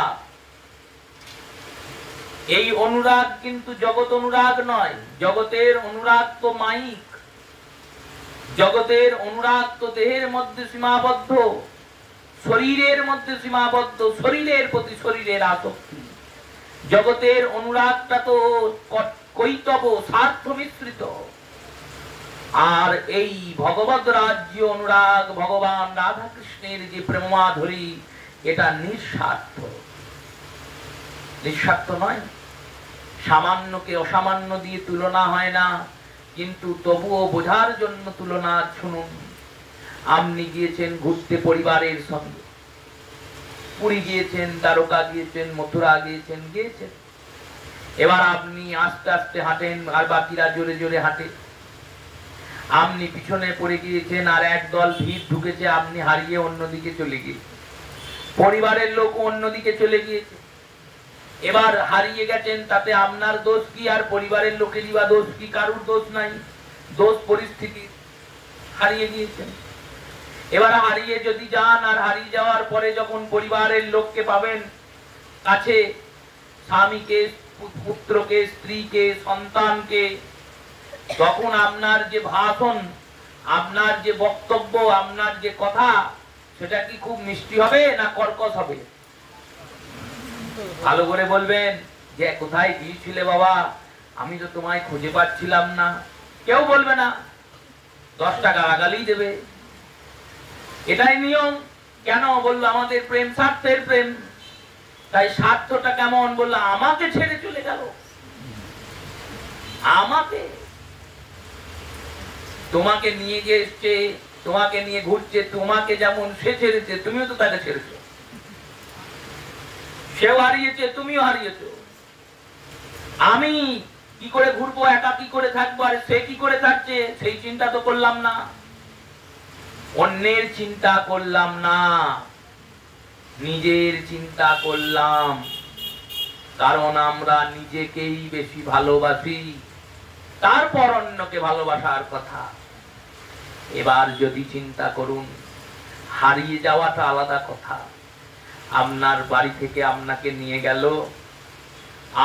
এই অনুরাগ কিন্তু জগৎ অনুরাগ নয়। জগতের অনুরাগ তো মাইক, জগতের অনুরাগ তো দেহের মধ্যে সীমাবদ্ধ, শরীরের মধ্যে সীমাবদ্ধ, শরীরের প্রতি শরীরের আসক্তি। জগতের অনুরাগটা তো কৈতব, স্বার্থ মিশ্রিত। আর এই ভগবত রাজ্য অনুরাগ, ভগবান রাধা কৃষ্ণের যে প্রেমাধুরী, এটা নিঃস্বার্থ, নিঃস্বার্থ নয়। সামান্যকে অসামান্য দিয়ে তুলনা হয় না, কিন্তু তবুও বোঝার জন্য তুলনা শুনুন। আপনি গিয়েছেন ঘুরতে পরিবারের সঙ্গে, পুরী গিয়েছেন, দ্বারকা গিয়েছেন, মথুরা গিয়েছেন, গিয়েছেন। এবার আপনি আস্তে আস্তে হাঁটেন আর বাকিরা জোরে জোরে হাঁটে। আপনি পিছনে পড়ে গিয়েছেন আর একদল ভিড় ঢুকেছে, আপনি হারিয়ে অন্যদিকে চলে গিয়েছেন। পরিবারের লোক অন্যদিকে চলে গিয়েছে। এবার হারিয়ে গেছেন, তাতে আপনার দোষ কি আর পরিবারের লোকেরই বা দোষ কি? কারুর দোষ নাই, দোষ পরিস্থিতি। হারিয়ে গিয়েছেন। এবার হারিয়ে যদি যান, আর হারিয়ে যাওয়ার পরে যখন পরিবারের লোককে পাবেন কাছে, স্বামীকে, পুত্রকে, স্ত্রীকে, সন্তানকে, তখন আপনার যে ভাষণ, আপনার যে বক্তব্য, আপনার যে কথা, সেটা কি খুব মিষ্টি হবে না কর্কশ হবে? ভালো করে বলবেন যে কোথায় গিয়েছিলে বাবা, আমি তো তোমায় খুঁজে পাচ্ছিলাম না। কেউ বলবে না, 10 টাকা গালি দেবে। এটাই নিয়ম। কেন বললো? আমাদের প্রেম স্বার্থের প্রেম। তাই স্বার্থটা কেমন? বললো আমাকে ছেড়ে চলে গেল, আমাকে, তোমাকে নিয়ে গিয়ে এসছে, তোমাকে নিয়ে ঘুরছে, তোমাকে যেমন সে ছেড়েছে, তুমিও তো তাকে ছেড়েছো। সেও হারিয়েছে, তুমিও হারিয়েছো। আমি কি করে ঘুরবো, একা কি করে থাকবো, আর সে কি করে থাকছে, সেই চিন্তা তো করলাম না। অন্যের চিন্তা করলাম না, নিজের চিন্তা করলাম। কারণ আমরা নিজেকেই বেশি ভালোবাসি, তারপর অন্যকে ভালোবাসার কথা। এবার যদি চিন্তা করুন, হারিয়ে যাওয়াটা আলাদা কথা। আপনার বাড়ি থেকে আপনাকে নিয়ে গেল,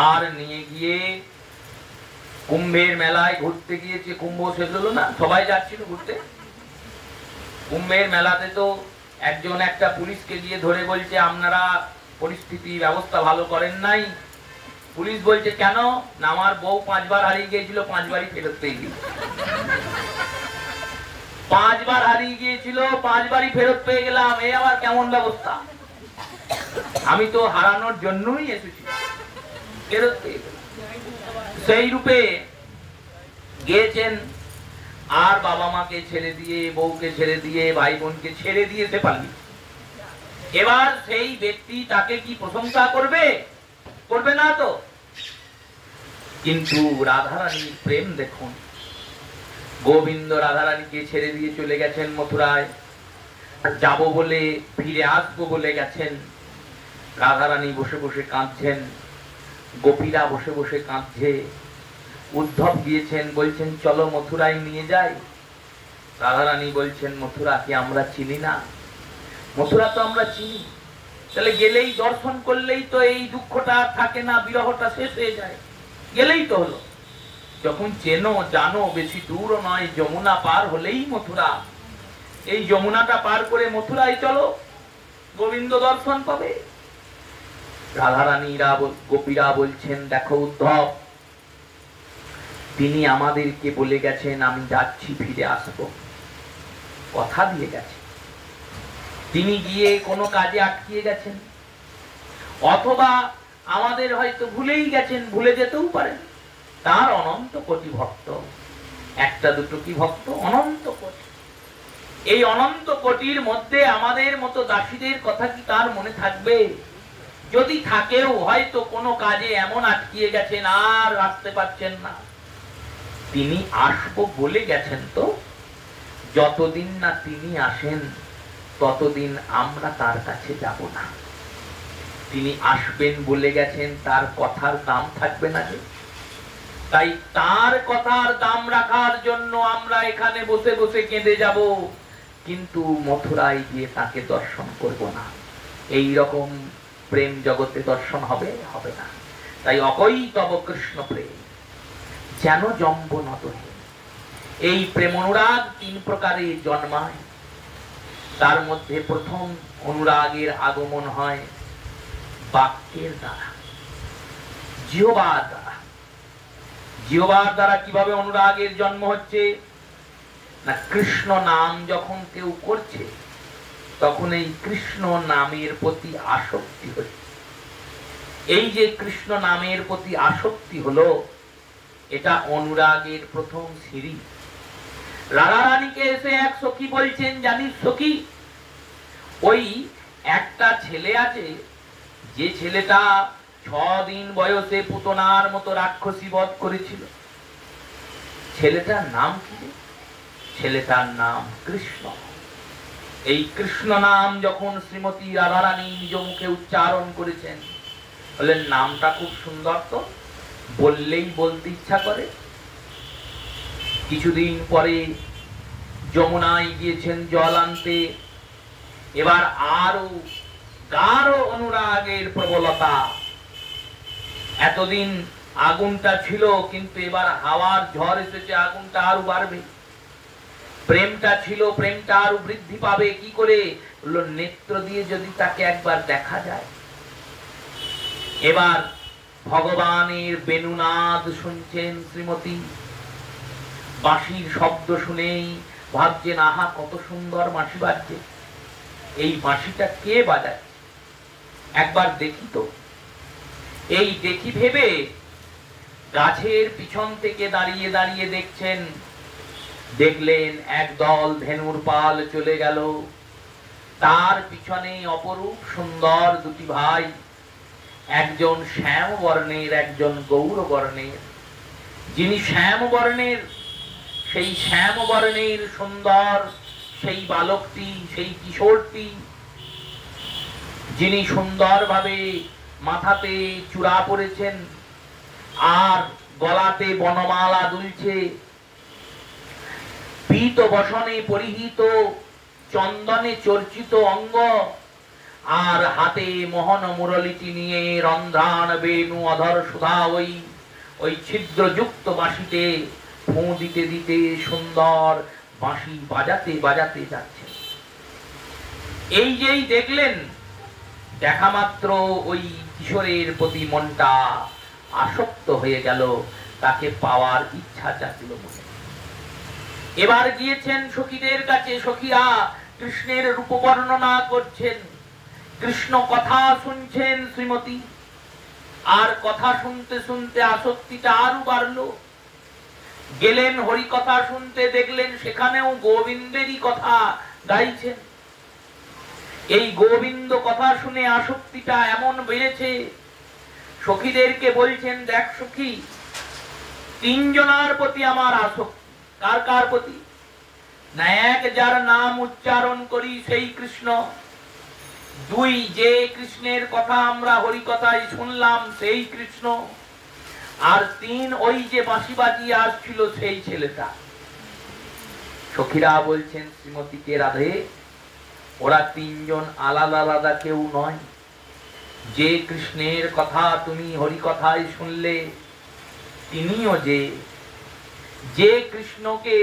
আর নিয়ে গিয়ে কুম্ভের মেলায় ঘুরতে গিয়েছে। কুম্ভ শেষ হলো না, সবাই যাচ্ছিল ঘুরতে। কুম্ভের মেলাতে তো একজন একটা পুলিশকে গিয়ে ধরে বলছে আপনারা পরিস্থিতি ব্যবস্থা ভালো করেন নাই। পুলিশ বলছে কেন? না আমার বউ 5 বার হারিয়ে গিয়েছিল, 5 বারই ফেরত পেয়ে গেছে। 5 বার হারিয়ে গিয়েছিল, 5 বারই ফেরত পেয়ে গেলাম, এই আবার কেমন ব্যবস্থা? আমি তো হারানোর জন্যই এসেছি, ফেরত পেয়ে গেলাম। সেই রূপে গিয়েছেন, আর বাবা মাকে ছেড়ে দিয়ে, বউকে ছেড়ে দিয়ে, ভাই বোনকে ছেড়ে দিয়ে সে পালিয়ে। এবার সেই ব্যক্তি তাকে কি প্রশংসা করবে? করবে না তো। কিন্তু রাধারানীর প্রেম দেখুন। গোবিন্দ রাধারানীকে ছেড়ে দিয়ে চলে গেছেন মথুরায়, যাব বলে, ফিরে আসবো বলে গেছেন। রাধারানী বসে বসে কাঁদছেন, গোপীরা বসে বসে কাঁদছে। উদ্ধব গিয়েছেন, বলছেন চলো মথুরায় নিয়ে যাই। রাধারানী বলছেন মথুরা কি আমরা চিনি না? মথুরা তো আমরা চিনি, তাহলে গেলেই দর্শন করলেই তো এই দুঃখটা থাকে না, বিরহটা শেষ হয়ে যায়, গেলেই তো হলো। যখন চেনো জানো বেশি দূরও নয়, যমুনা পার হলেই মথুরা। এই যমুনাটা পার করে মথুরায় চলো, গোবিন্দ দর্শন পাবে। রাধারানীরা গোপীরা বলছেন, দেখো উদ্ধব, তিনি আমাদেরকে বলে গেছেন আমি যাচ্ছি, ফিরে আসবো, কথা দিয়ে গেছে। তিনি গিয়ে কোনো কাজে আটকিয়ে গেছেন, অথবা আমাদের হয়তো ভুলেই গেছেন, ভুলে যেতেও পারেন। তার অনন্ত কোটি ভক্ত, একটা দুটো কি ভক্ত, অনন্ত কোটি। এই অনন্ত কোটির মধ্যে আমাদের মতো দাসীদের কথা কি তার মনে থাকবে? যদি থাকেও হয়তো কোনো কাজে এমন আটকিয়ে গেছেন আর আসতে পারছেন না। তিনি আসবো বলে গেছেন, তো যতদিন না তিনি আসেন ততদিন আমরা তার কাছে যাব না। তিনি আসবেন বলে গেছেন, তার কথার দাম থাকবে না যে? তাই তার কথার দাম রাখার জন্য আমরা এখানে বসে বসে কেঁদে যাব, কিন্তু মথুরায় গিয়ে তাকে দর্শন করব না। এই রকম প্রেম জগতে দর্শন হবে হবে না। তাই অকই তব কৃষ্ণ প্রেম যেন জম্ব নতহে। এই প্রেম অনুরাগ তিন প্রকারে জন্মায়। তার মধ্যে প্রথম অনুরাগের আগমন হয় বাক্যের দ্বারা, জিহ্বার দ্বারা। জিহ্বার দ্বারা কিভাবে অনুরাগের জন্ম হচ্ছে না, কৃষ্ণ নাম যখন কেউ করছে তখন এই কৃষ্ণ নামের প্রতি আসক্তি হচ্ছে। এই যে কৃষ্ণ নামের প্রতি আসক্তি হলো, এটা অনুরাগের প্রথম সিঁড়ি। রাধারানীকে এসে এক সখী বলছেন, জানিস সখী, ওই একটা ছেলে আছে, যে ছেলেটা 6 দিন বয়সে পুতনার মতো রাক্ষসী বধ করেছিল। ছেলেটার নাম কি? ছেলেটার নাম কৃষ্ণ। এই কৃষ্ণ নাম যখন শ্রীমতী রাধারানী নিজ মুখে উচ্চারণ করেছেন, বললেন নামটা খুব সুন্দর, তো বললেই বলতে ইচ্ছা করে। কিছুদিন পরে যমুনায় গিয়েছেন জল আনতে। এবার আরো গাঢ় অনুরাগের প্রবলতা। এতদিন আগুনটা ছিল, কিন্তু এবার হাওয়ার ঝড় এসেছে, আগুনটা আরো বাড়বে। প্রেমটা ছিল, প্রেমটা আরো বৃদ্ধি পাবে। কি করে? বললো নেত্র দিয়ে যদি তাকে একবার দেখা যায়। এবার ভগবানের বেণুনাদ শুনছেন শ্রীমতী। বাঁশির শব্দ শুনেই ভাবছেন, আহা কত সুন্দর বাঁশি বাজছে, এই বাঁশিটা কে বাজাচ্ছে, একবার দেখি তো। এই দেখি ভেবে গাছের পিছন থেকে দাঁড়িয়ে দাঁড়িয়ে দেখছেন। দেখলেন একদল ধেনুর পাল চলে গেল, তার পিছনে অপরূপ সুন্দর দুটি ভাই, একজন শ্যাম বর্ণের, একজন গৌর বর্ণের। যিনি শ্যাম বর্ণের, সেই শ্যাম বর্ণের সুন্দর সেই বালকটি, সেই কিশোরটি, যিনি সুন্দরভাবে মাথাতে চূড়া পরেছেন আর গলাতে বনমালা দুলছে, পীত বসনে পরিহিত, চন্দনে চর্চিত অঙ্গ, আর হাতে মোহন মুরলিটি নিয়ে রন্ধ্রান বেণু অধর সুধা ওই ছিদ্রযুক্ত বাঁশিতে ফু দিতে দিতে সুন্দর বাঁশি বাজাতে বাজাতে যাচ্ছে। এই যেই দেখলেন, দেখা মাত্র ওই কিশোরের প্রতি মনটা আসক্ত হয়ে গেল, তাকে পাওয়ার ইচ্ছা জাগলো মনে। এবার গিয়েছেন সখীদের কাছে। সখীরা কৃষ্ণের রূপ বর্ণনা করছেন, কৃষ্ণ কথা শুনছেন শ্রীমতী। আর কথা শুনতে শুনতে আসক্তিটা আরো বাড়লো। গেলেন হরি কথা শুনতে, দেখলেন সেখানেও গোবিন্দেরই কথা গাইছেন। এই গোবিন্দ কথা শুনে আসক্তিটা এমন বেড়েছে, সখীদেরকে বলছেন, দেখ সখী, 3 জনার প্রতি আমার আসক্তি। কার কার প্রতি? না, এক যার নাম উচ্চারণ করি সেই কৃষ্ণ, 2 যে কৃষ্ণের কথা আমরা হরি কথায় শুনলাম সেই কৃষ্ণ, আর 3 ওই যে বাঁশি বাজিয়ে আসছিল সেই ছেলেটা। সখীরা বলছেন শ্রীমতীকে, রাধে, ওরা 3 জন আলাদা আলাদা কেউ নয়। যে কৃষ্ণের কথা তুমি হরি কথায় শুনলে, তিনিও যে যে কৃষ্ণকে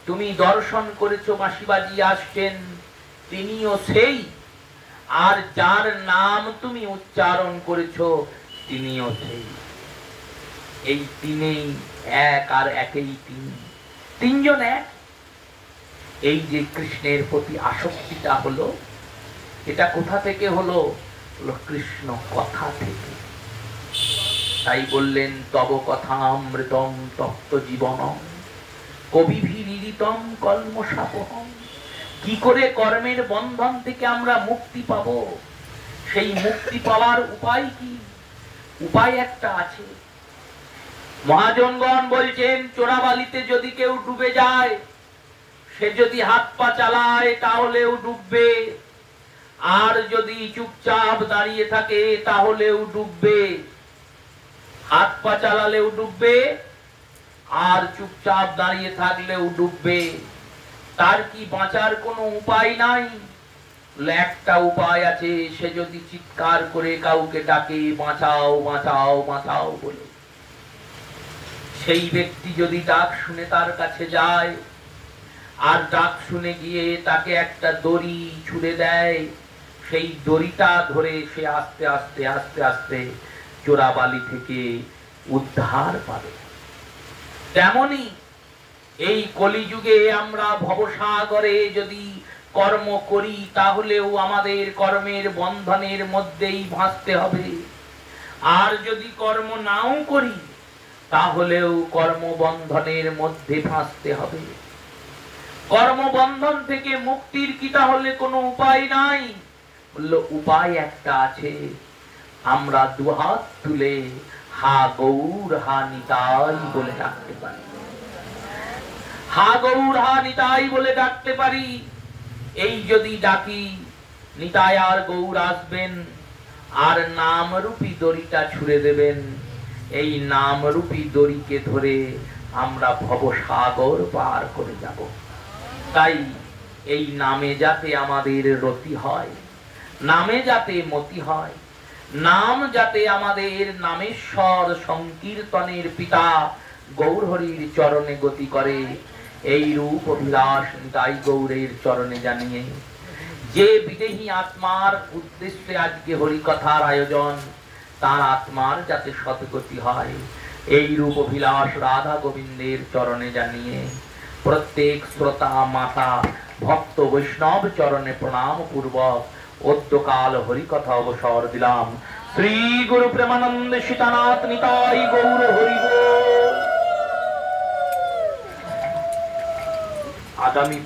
তুমি দর্শন করেছো, বাঁশি বাজিয়ে আসছেন, তিনিও সেই, আর যার নাম তুমি উচ্চারণ করেছো তিনিও সেই। এই তিনেই এক, আর একই তিন, তিনজন এক। এই যে কৃষ্ণের প্রতি আসক্তিটা হলো, এটা কোথা থেকে হলো? হলো কৃষ্ণ কথা থেকে। তাই বললেন তব কথামৃতম তপ্ত জীবনম কবিভিরিতম কলমশাপহম। কি করে কর্মের বন্ধন থেকে আমরা মুক্তি পাব? সেই মুক্তি পাওয়ার উপায় কি? উপায় একটা আছে। মহাজনগণ বলছেন, চোরাবালিতে যদি কেউ ডুবে যায়, সে যদি হাত পা চালায় তাহলেও ডুববে, আর যদি চুপচাপ দাঁড়িয়ে থাকে তাহলেও ডুববে। হাত পা চালালেও ডুববে, আর চুপচাপ দাঁড়িয়ে থাকলেও ডুববে। তার কি বাঁচার কোনো উপায় নাই? একটা উপায় আছে, সে যদি চিৎকার করে কাউকে ডাকে, বাঁচাও বাঁচাও বাঁচাও বলে, সেই ব্যক্তি যদি ডাক শুনে তার কাছে যায়, আর ডাক শুনে গিয়ে তাকে একটা দড়ি ছুঁড়ে দেয়, সেই দড়িটা ধরে সে আস্তে আস্তে আস্তে আস্তে চোরাবালি থেকে উদ্ধার পাবে। তেমনি এই কলিযুগে আমরা ভবসাগরে যদি কর্ম করি, তাহলেও আমাদের কর্মের বন্ধনের মধ্যেই ভাসতে হবে। আর যদি কর্ম নাও করি, তাহলেও কর্মবন্ধনের মধ্যে ভাসতে হবে। কর্মবন্ধন থেকে মুক্তির কি তাহলে কোনো উপায় নাই? বলল, উপায় একটা আছে। আমরা দুহাত তুলে হা গৌর হা নিতাই বলে ডাকতে পারি। হা গৌর হা নিতাই বলে ডাকতে পারি। এই যদি ডাকি, নিতাই আর গৌর আসবেন, আর নামরূপী দড়িটা ছুঁড়ে দেবেন। এই নামরূপী দড়িকে ধরে আমরা ভবসাগর পার করে যাব। তাই এই নামে যাতে আমাদের রতি হয়, নামে যাতে মতি হয়, নাম যাতে আমাদের নামেশ্বর সংকীর্তনের পিতা গৌরহরির চরণে গতি করে, এই রূপ অভিলাষ নিতাই গৌরের চরণে জানিয়ে, যে বিদেহী আত্মার উদ্দেশ্যে আজকে হরিকথার আয়োজন, তার আত্মার যাতে সদ্গতি হয়, এই রূপ অভিলাষ রাধা গোবিন্দের চরণে জানিয়ে প্রত্যেক শ্রোতা মাতা ভক্ত বৈষ্ণব চরণে প্রণাম পূর্বক অদ্যকাল হরিকথা অবসর দিলাম। শ্রী গুরু প্রেমানন্দ সীতানাথ নিতাই গৌর হরি বল। আগামী